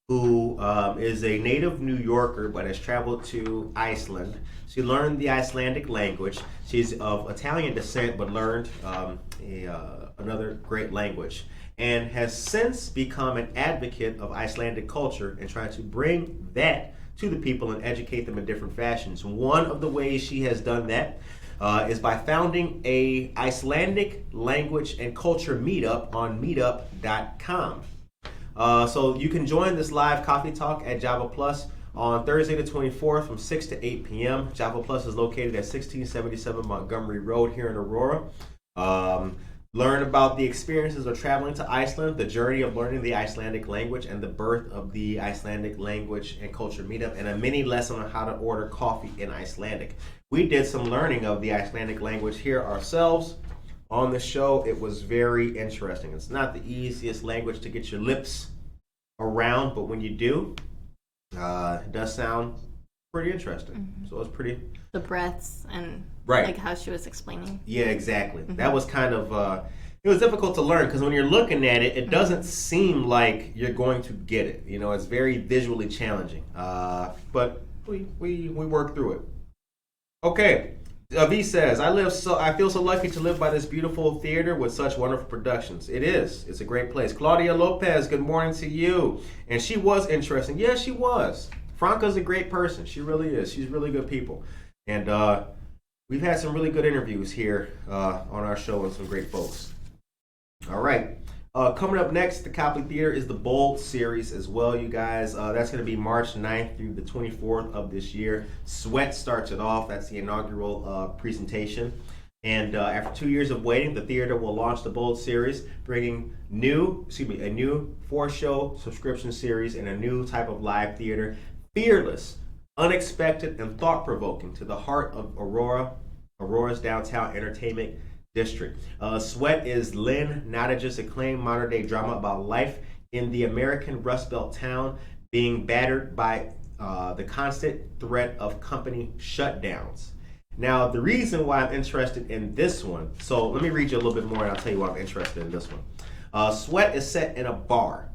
who is a native New Yorker but has traveled to Iceland. She learned the Icelandic language. She's of Italian descent but learned another great language, and has since become an advocate of Icelandic culture and trying to bring that to the people and educate them in different fashions. One of the ways she has done that is by founding a Icelandic language and culture meetup on meetup.com. So you can join this live coffee talk at Java Plus on Thursday the 24th from 6 to 8 p.m. Java Plus is located at 1677 Montgomery Road here in Aurora. Learn about the experiences of traveling to Iceland, the journey of learning the Icelandic language, and the birth of the Icelandic language and culture meetup, and a mini lesson on how to order coffee in Icelandic. We did some learning of the Icelandic language here ourselves on the show. It was very interesting. It's not the easiest language to get your lips around, but when you do, it does sound pretty interesting. So it's pretty... The breaths and right, like how she was explaining. Yeah, exactly. That was kind of, it was difficult to learn because when you're looking at it, it doesn't seem like you're going to get it. You know, it's very visually challenging. But we work through it. Okay. V says, I feel so lucky to live by this beautiful theater with such wonderful productions. It is. It's a great place. Claudia Lopez, good morning to you. And she was interesting. Yeah, she was. Franca's a great person. She really is. She's really good people. And we've had some really good interviews here on our show with some great folks. All right. Coming up next, the Copley Theater is the Bold series as well, you guys. That's going to be March 9th through the 24th of this year. Sweat starts it off. That's the inaugural presentation. And after 2 years of waiting, the theater will launch the Bold series, bringing a new 4-show subscription series and a new type of live theater. Fearless, unexpected, and thought-provoking to the heart of Aurora's downtown entertainment district. Sweat is Lynn Nottage's acclaimed modern-day drama about life in the American Rust Belt town being battered by the constant threat of company shutdowns. Now, the reason why I'm interested in this one, so let me read you a little bit more and I'll tell you why I'm interested in this one. Sweat is set in a bar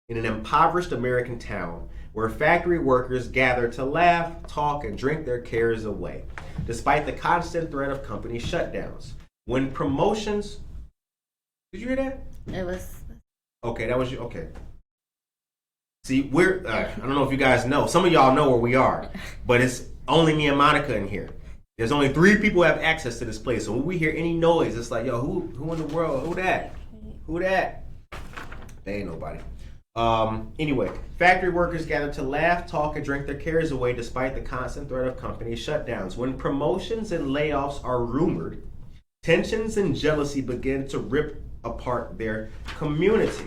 in an impoverished American town where factory workers gather to laugh, talk, and drink their cares away, despite the constant threat of company shutdowns. When promotions... Did you hear that? It was... Okay, that was you. Okay. See, I don't know if you guys know. Some of y'all know where we are, but it's only me and Monica in here. There's only 3 people who have access to this place. So when we hear any noise, it's like, yo, who in the world? Who that? Who that? They ain't nobody. Anyway, factory workers gather to laugh, talk, and drink their cares away despite the constant threat of company shutdowns. When promotions and layoffs are rumored, tensions and jealousy begin to rip apart their community.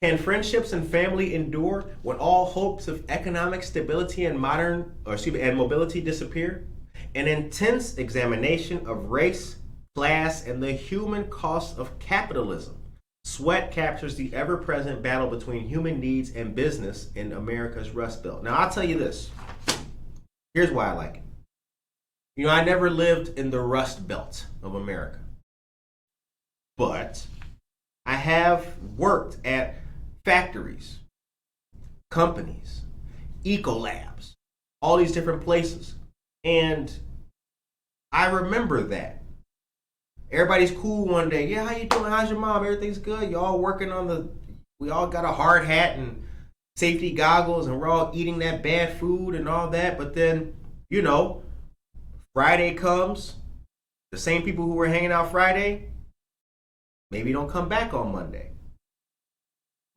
Can friendships and family endure when all hopes of economic stability and mobility disappear? An intense examination of race, class, and the human cost of capitalism. Sweat captures the ever-present battle between human needs and business in America's Rust Belt. Now, I'll tell you this. Here's why I like it. You know, I never lived in the Rust Belt of America. But I have worked at factories, companies, ecolabs, all these different places. And I remember that. Everybody's cool one day. Yeah, how you doing? How's your mom? Everything's good. Y'all working on we all got a hard hat and safety goggles and we're all eating that bad food and all that. But then, Friday comes, the same people who were hanging out Friday, maybe don't come back on Monday.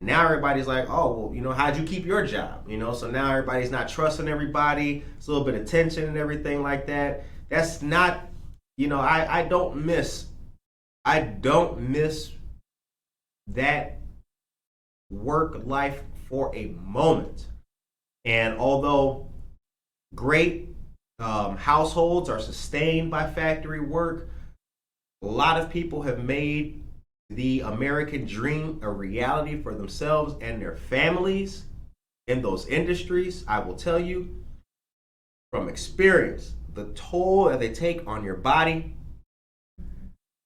Now everybody's like, oh, well, how'd you keep your job? So now everybody's not trusting everybody. It's a little bit of tension and everything like that. That's not, I don't miss that work life for a moment. And although great households are sustained by factory work, a lot of people have made the American dream a reality for themselves and their families in those industries. I will tell you from experience, the toll that they take on your body,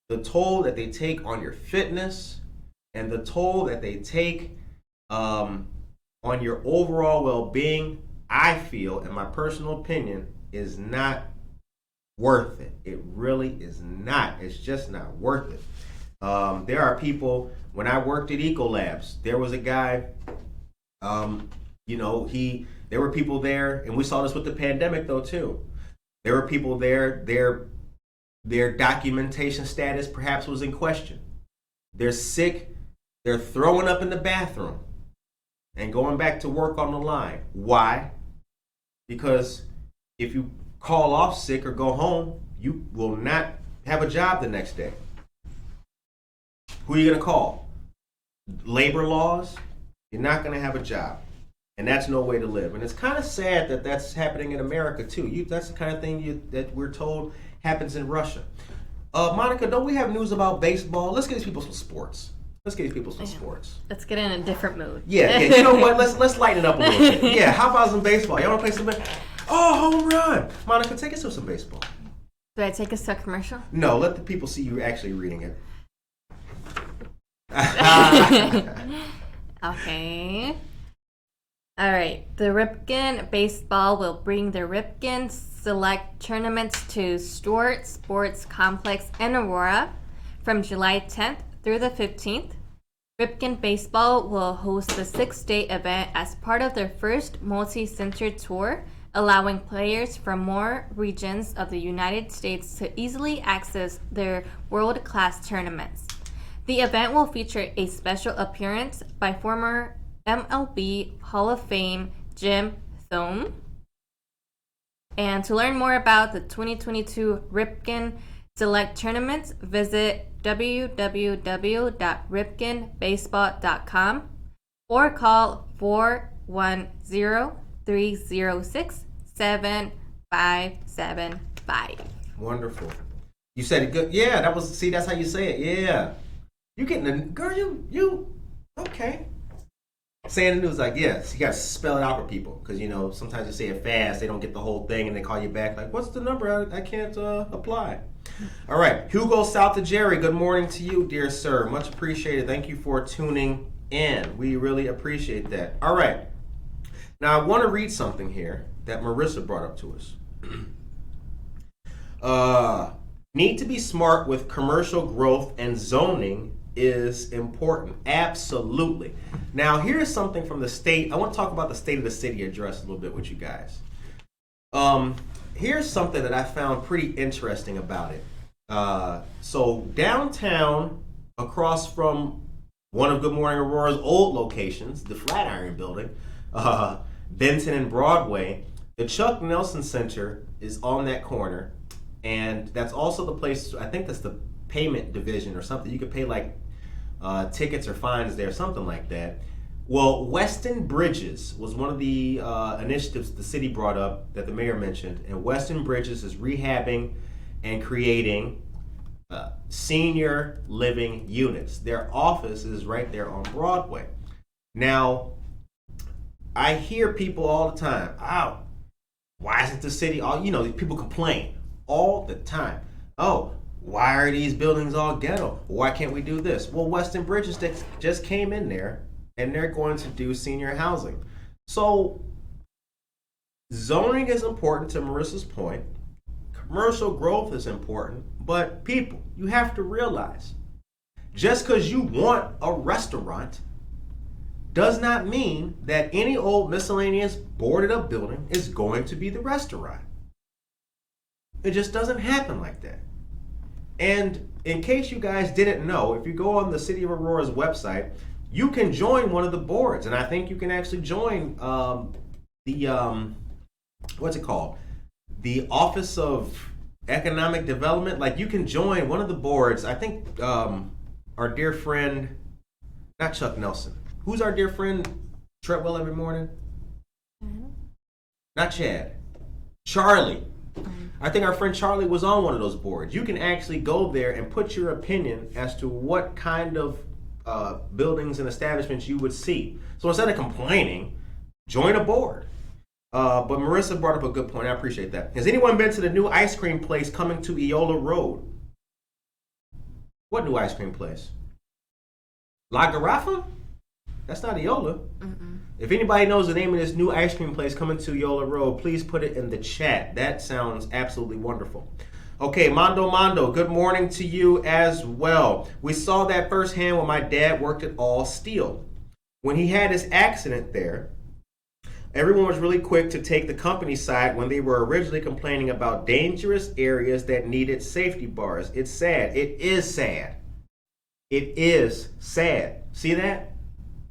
the toll that they take on your fitness, and the toll that they take on your overall well-being, I feel, in my personal opinion, is not worth it. It really is not. It's just not worth it. There are people, when I worked at Ecolabs, there was a guy, there were people there, and we saw this with the pandemic though too. There were people there, their documentation status perhaps was in question. They're sick, they're throwing up in the bathroom and going back to work on the line. Why? Because if you call off sick or go home, you will not have a job the next day. Who are you going to call? Labor laws? You're not going to have a job. And that's no way to live. And it's kind of sad that that's happening in America too. That's the kind of thing that we're told happens in Russia. Monica, don't we have news about baseball? Let's get these people some sports. Let's get in a different mood. Yeah, you know what? Let's lighten it up a little bit. Yeah, how about some baseball? Y'all want to play some baseball? Oh, home run. Monica, take us to some baseball. Do I take us to a commercial? No, let the people see you actually reading it. Okay. All right. The Ripken Baseball will bring the Ripken Select Tournaments to Stewart Sports Complex in Aurora from July 10th through the 15th. Ripken Baseball will host the 6-day event as part of their first multi-center tour, allowing players from more regions of the United States to easily access their world-class tournaments. The event will feature a special appearance by former MLB Hall of Fame Jim Thome. And to learn more about the 2022 Ripken Select Tournaments, visit www.ripkenbaseball.com or call 410-306-7575. Wonderful. You said it good. Yeah, that's how you say it. Yeah. You getting the girl, you okay. Saying the news like, yes, you got to spell it out for people. Because, sometimes you say it fast, they don't get the whole thing, and they call you back like, what's the number? I can't apply. All right. Hugo South to Jerry, good morning to you, dear sir. Much appreciated. Thank you for tuning in. We really appreciate that. All right. Now, I want to read something here that Marissa brought up to us. Need to be smart with commercial growth and zoning is important. Absolutely. Now, here's something from the state. I want to talk about the State of the City address a little bit with you guys. Here's something that I found pretty interesting about it. So downtown, across from one of Good Morning Aurora's old locations, the Flatiron Building, Benton and Broadway, the Chuck Nelson Center is on that corner. And that's also the place, I think that's the payment division or something. You could pay like tickets or fines there, something like that. Well, Weston Bridges was one of the initiatives the city brought up that the mayor mentioned. And Weston Bridges is rehabbing and creating senior living units. Their office is right there on Broadway. Now, I hear people all the time, why isn't the city, people complain all the time. Oh, Why are these buildings all ghetto? Why can't we do this? Well, Weston Bridges just came in there and they're going to do senior housing. So zoning is important, to Marissa's point. Commercial growth is important, but people, you have to realize, just because you want a restaurant does not mean that any old miscellaneous boarded up building is going to be the restaurant. It just doesn't happen like that. And in case you guys didn't know, if you go on the City of Aurora's website, you can join one of the boards. And I think you can actually join what's it called? The Office of Economic Development. Like, you can join one of the boards. I think our dear friend, not Chuck Nelson. Who's our dear friend Treadwell every morning? Not Chad. Charlie. I think our friend Charlie was on one of those boards. You can actually go there and put your opinion as to what kind of buildings and establishments you would see. So instead of complaining, join a board. But Marissa brought up a good point. I appreciate that. Has anyone been to the new ice cream place coming to Eola Road? What new ice cream place? La Garrafa? That's not Eola. If anybody knows the name of this new ice cream place coming to Eola Road, please put it in the chat. That sounds absolutely wonderful. Okay, Mondo, good morning to you as well. We saw that firsthand when my dad worked at All Steel. When he had his accident there, everyone was really quick to take the company side when they were originally complaining about dangerous areas that needed safety bars. It's sad. It is sad. It is sad. See that?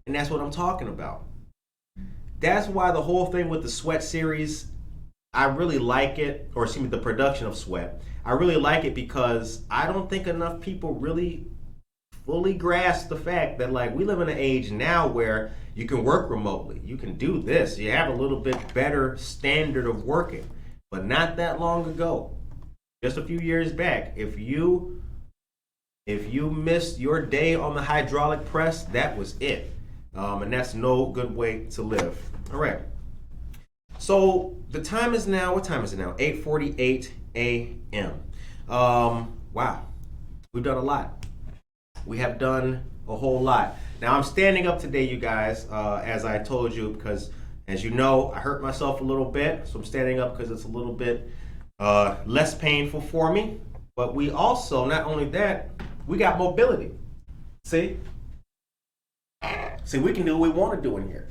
And that's what I'm talking about. That's why the whole thing with the Sweat series, I really like it, or excuse me, the production of Sweat. I really like it because I don't think enough people really fully grasp the fact that, like, we live in an age now where you can work remotely. You can do this. You have a little bit better standard of working. But not that long ago, just a few years back, if you missed your day on the hydraulic press, that was it. And that's no good way to live. All right. So the time is now, what time is it now? 8:48 a.m. Wow. We've done a lot. We have done a whole lot. Now I'm standing up today, you guys, as I told you, because as you know, I hurt myself a little bit. So I'm standing up because it's a little bit less painful for me. But we also, not only that, we got mobility. See, we can do what we want to do in here.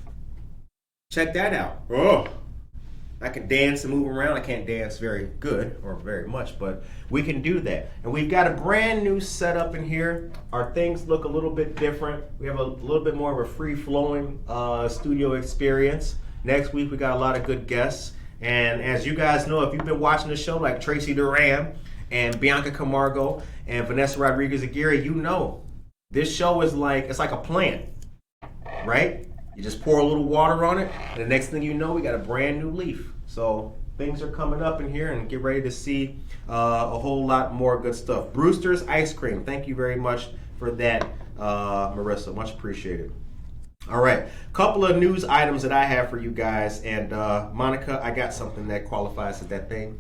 Check that out. Oh, I can dance and move around. I can't dance very good or very much, but we can do that. And we've got a brand new setup in here. Our things look a little bit different. We have a little bit more of a free-flowing studio experience. Next week, we got a lot of good guests. And as you guys know, if you've been watching the show, like Tracy Duran and Bianca Camargo and Vanessa Rodriguez-Aguirre, you know this show is like, it's like a plant, right? You just pour a little water on it, and the next thing you know, we got a brand new leaf. So things are coming up in here, and get ready to see a whole lot more good stuff. Brewster's Ice Cream, thank you very much for that, Marissa. Much appreciated. All right, couple of news items that I have for you guys, and Monica, I got something that qualifies as that thing.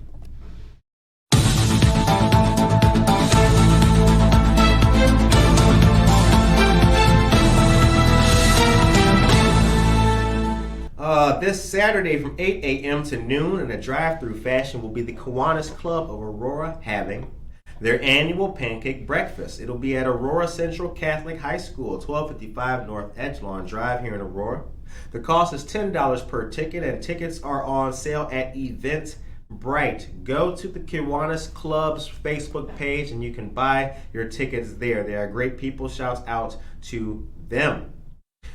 This Saturday from 8 a.m. to noon in a drive-through fashion will be the Kiwanis Club of Aurora having their annual pancake breakfast. It'll be at Aurora Central Catholic High School, 1255 North Edgelawn Drive here in Aurora. The cost is $10 per ticket, and tickets are on sale at Eventbrite. Go to the Kiwanis Club's Facebook page and you can buy your tickets there. They are great people. Shouts out to them.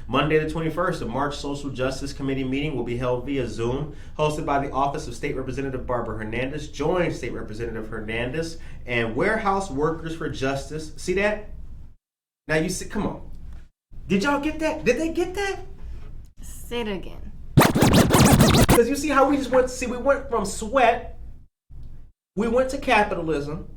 Monday the 21st, a March Social Justice Committee meeting will be held via Zoom, hosted by the Office of State Representative Barbara Hernandez, Joint State Representative Hernandez, and Warehouse Workers for Justice. See that? Now you see, come on. Did y'all get that? Did they get that? Say it again. Because you see how we just went, we went from sweat, we went to capitalism,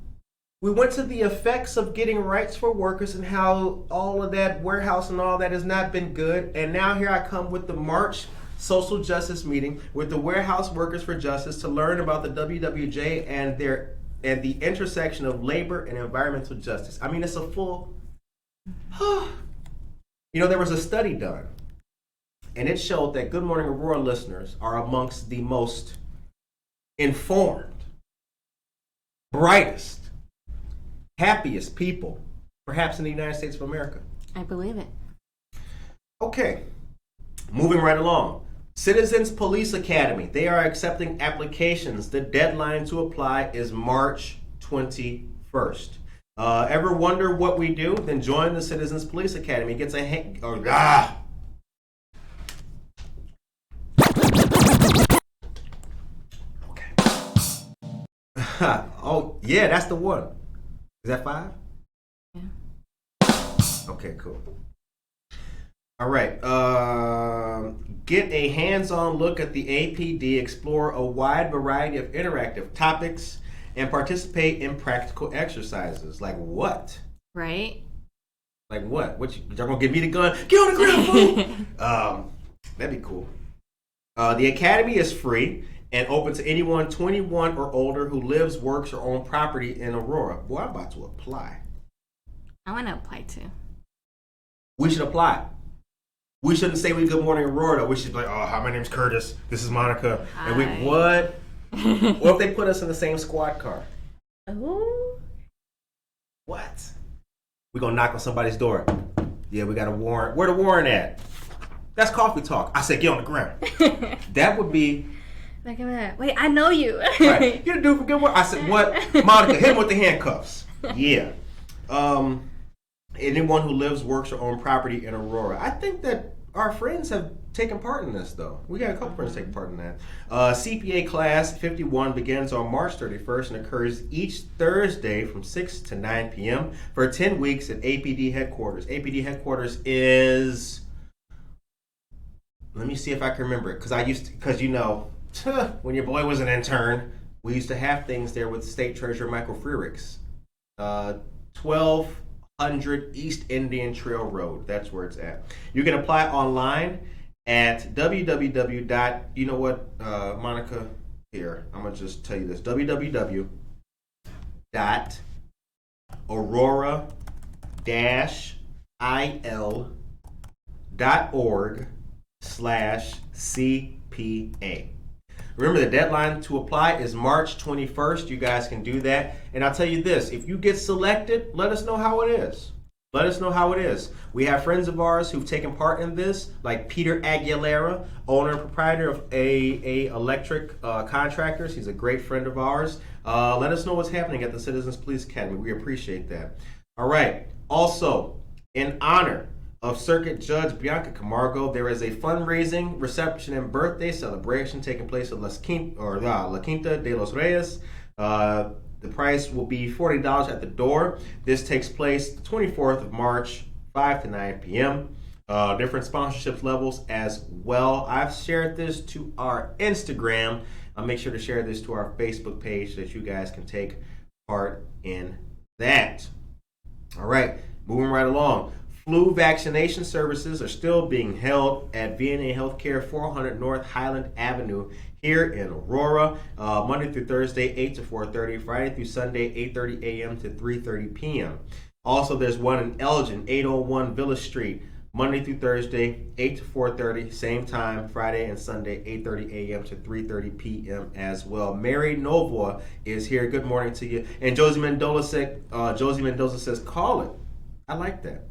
we went to the effects of getting rights for workers and how all of that warehouse and all that has not been good. And now here I come with the March Social Justice meeting with the Warehouse Workers for Justice to learn about the WWJ and their and the intersection of labor and environmental justice. I mean, it's a full. There was a study done, and it showed that Good Morning Aurora listeners are amongst the most informed, brightest, happiest people, perhaps in the United States of America. I believe it. Okay, moving right along. Citizens Police Academy. They are accepting applications. The deadline to apply is March 21st. Ever wonder what we do? Then join the Citizens Police Academy. It gets a Okay. Oh yeah, that's the one. Is that 5? Yeah. Okay, cool. All right. Get a hands-on look at the APD, explore a wide variety of interactive topics, and participate in practical exercises. Like what? Right? Like what? Y'all gonna give me the gun? Get on the ground, fool! That'd be cool. The academy is free and open to anyone 21 or older who lives, works, or owns property in Aurora. Boy, I'm about to apply. I want to apply too. We should apply. We shouldn't say we Good Morning Aurora. We should be like, oh, hi, my name's Curtis. This is Monica. Hi. And we, what? What if they put us in the same squad car? Ooh. What? We gonna knock on somebody's door. Yeah, we got a warrant. Where the warrant at? That's coffee talk. I said, get on the ground. That would be. Look at that. Wait, I know you. Right. You're the dude from Good Morning. I said, what? Monica, hit him with the handcuffs. Yeah. Anyone who lives, works, or owns property in Aurora. I think that our friends have taken part in this, though. We got a couple friends taking part in that. CPA Class 51 begins on March 31st and occurs each Thursday from 6 to 9 p.m. for 10 weeks at APD headquarters. APD headquarters is... Let me see if I can remember it, because when your boy was an intern, we used to have things there with State Treasurer Michael Freerichs. 1200 East Indian Trail Road. That's where it's at. You can apply online at www. You know what, Monica? Here, I'm going to just tell you this. www.aurora-il.org/CPA. Remember, the deadline to apply is March 21st. You guys can do that. And I'll tell you this, if you get selected, let us know how it is. Let us know how it is. We have friends of ours who've taken part in this, like Peter Aguilera, owner and proprietor of A Electric Contractors. He's a great friend of ours. Let us know what's happening at the Citizens Police Academy. We appreciate that. All right. Also, in honor of Circuit Judge Bianca Camargo, there is a fundraising reception and birthday celebration taking place at La Quinta de los Reyes. The price will be $40 at the door. This takes place the 24th of March, 5 to 9 p.m. Different sponsorships levels as well. I've shared this to our Instagram. I'll make sure to share this to our Facebook page so that you guys can take part in that. All right, moving right along. Flu vaccination services are still being held at VNA Healthcare 400 North Highland Avenue here in Aurora, Monday through Thursday, 8 to 4:30, Friday through Sunday, 8:30 a.m. to 3:30 p.m. Also, there's one in Elgin, 801 Villa Street, Monday through Thursday, 8 to 4:30, same time, Friday and Sunday, 8:30 a.m. to 3:30 p.m. as well. Mary Novoa is here. Good morning to you. And Josie Mendoza says, call it. I like that.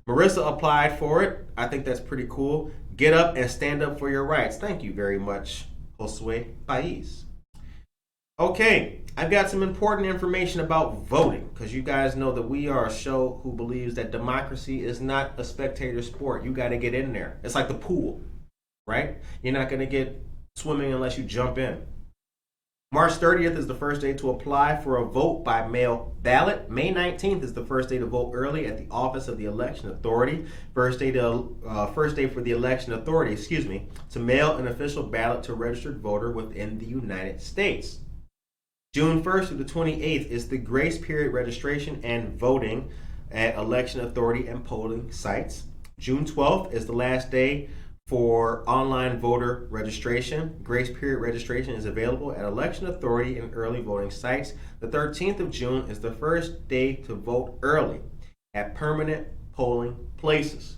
Marissa applied for it. I think that's pretty cool. Get up and stand up for your rights. Thank you very much, Josue Pais. Okay, I've got some important information about voting, because you guys know that we are a show who believes that democracy is not a spectator sport. You got to get in there. It's like the pool, right? You're not going to get swimming unless you jump in. March 30th is the first day to apply for a vote by mail ballot. May 19th is the first day to vote early at the Office of the Election Authority. First day for the Election Authority, to mail an official ballot to a registered voter within the United States. June 1st through the 28th is the grace period registration and voting at election authority and polling sites. June 12th is the last day for online voter registration. Grace period registration is available at election authority and early voting sites. The 13th of June is the first day to vote early at permanent polling places.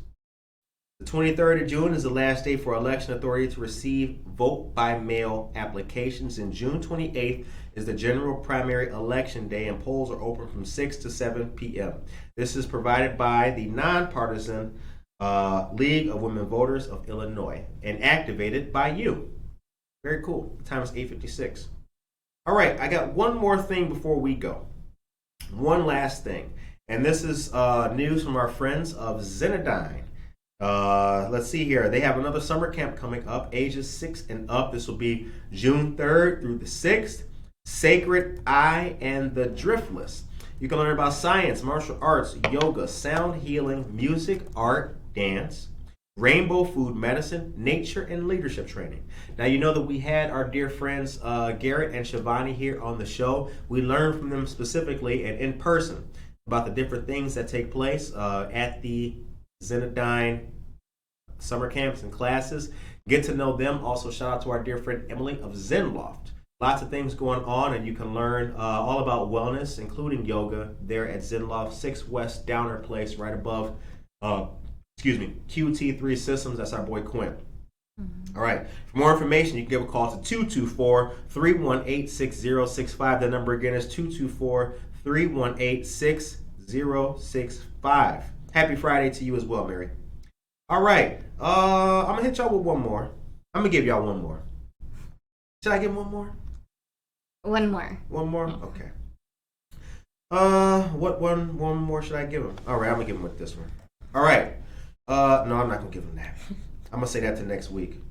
The 23rd of June is the last day for election authority to receive vote by mail applications, and June 28th is the general primary election day, and polls are open from 6 to 7 p.m. This is provided by the nonpartisan League of Women Voters of Illinois and activated by you. Very cool. The time is 8:56. All right, I got one more thing before we go. One last thing, and this is news from our friends of Zenadine. Let's see here. They have another summer camp coming up, ages 6 and up. This will be June 3rd through the 6th. Sacred Eye and the Driftless. You can learn about science, martial arts, yoga, sound healing, music, art, dance, rainbow food medicine, nature, and leadership training. Now, you know that we had our dear friends Garrett and Shivani here on the show. We learned from them specifically and in person about the different things that take place at the Zenadine summer camps and classes. Get to know them. Also, shout out to our dear friend Emily of Zenloft. Lots of things going on, and you can learn all about wellness, including yoga, there at Zenloft, 6 West Downer Place, right above, QT3 Systems. That's our boy Quinn. All right. For more information, you can give a call to 224-318-6065. The number again is 224-318-6065. Happy Friday to you as well, Mary. All right. I'm going to hit y'all with one more. I'm going to give y'all one more. Should I give one more? One more. One more? Okay. What one more should I give him? All right, I'm going to give him with this one. All right. No, I'm not going to give him that. I'm going to say that to next week.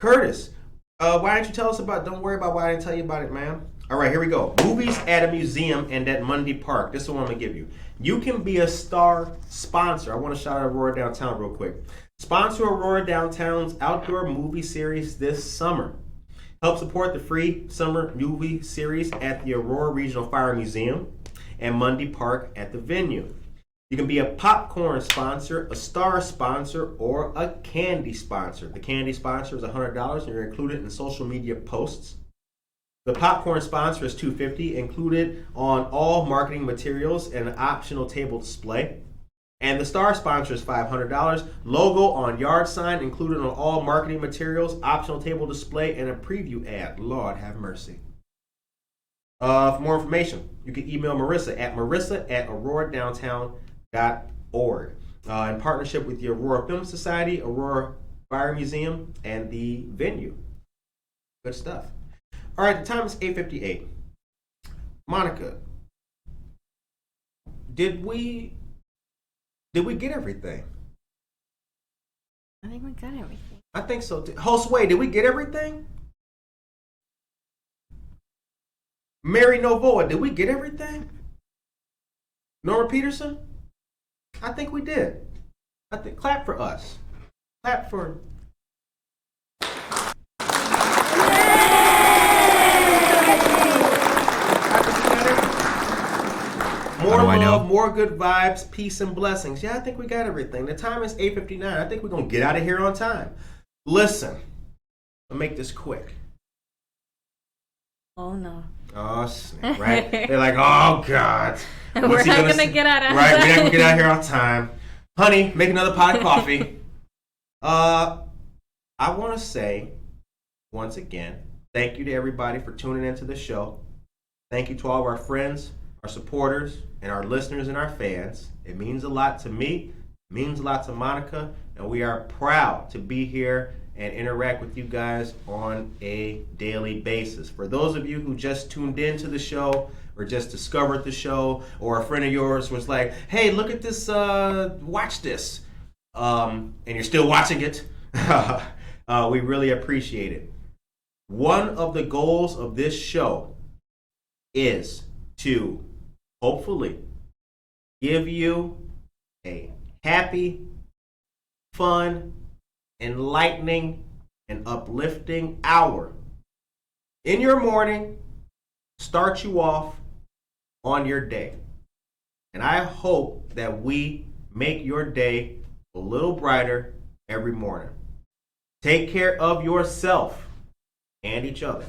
Curtis, why didn't you tell us about, don't worry about why I didn't tell you about it, man. All right, here we go. Movies at a museum and at Mundy Park. This is what I'm going to give you. You can be a star sponsor. I want to shout out Aurora Downtown real quick. Sponsor Aurora Downtown's outdoor movie series this summer. Help support the free summer movie series at the Aurora Regional Fire Museum and Mundy Park at the venue. You can be a popcorn sponsor, a star sponsor, or a candy sponsor. The candy sponsor is $100 and you're included in social media posts. The popcorn sponsor is $250, included on all marketing materials and an optional table display. And the star sponsor is $500. Logo on yard sign, included on all marketing materials, optional table display, and a preview ad. Lord have mercy. For more information, you can email Marissa at auroradowntown.org. In partnership with the Aurora Film Society, Aurora Fire Museum, and the venue. Good stuff. All right, the time is 8:58. Monica, did we get everything? I think we got everything. I think so too. Josue, did we get everything? Mary Novoa, did we get everything? Norma Peterson? I think we did. Clap for us. Clap for... More love, more good vibes, peace, and blessings. Yeah, I think we got everything. The time is 8:59. I think we're going to get out of here on time. Listen, I'll make this quick. Oh, no. Oh, snap, right? They're like, oh, God. We're not going to get out of Right, we're not going to get out of here on time. Honey, make another pot of coffee. I want to say, once again, thank you to everybody for tuning into the show. Thank you to all of our friends, our supporters, and our listeners and our fans. It means a lot to me, it means a lot to Monica, and we are proud to be here and interact with you guys on a daily basis. For those of you who just tuned into the show or just discovered the show, or a friend of yours was like, hey, look at this, watch this, and you're still watching it, we really appreciate it. One of the goals of this show is to hopefully give you a happy, fun, enlightening, and uplifting hour in your morning, start you off on your day. And I hope that we make your day a little brighter every morning. Take care of yourself and each other.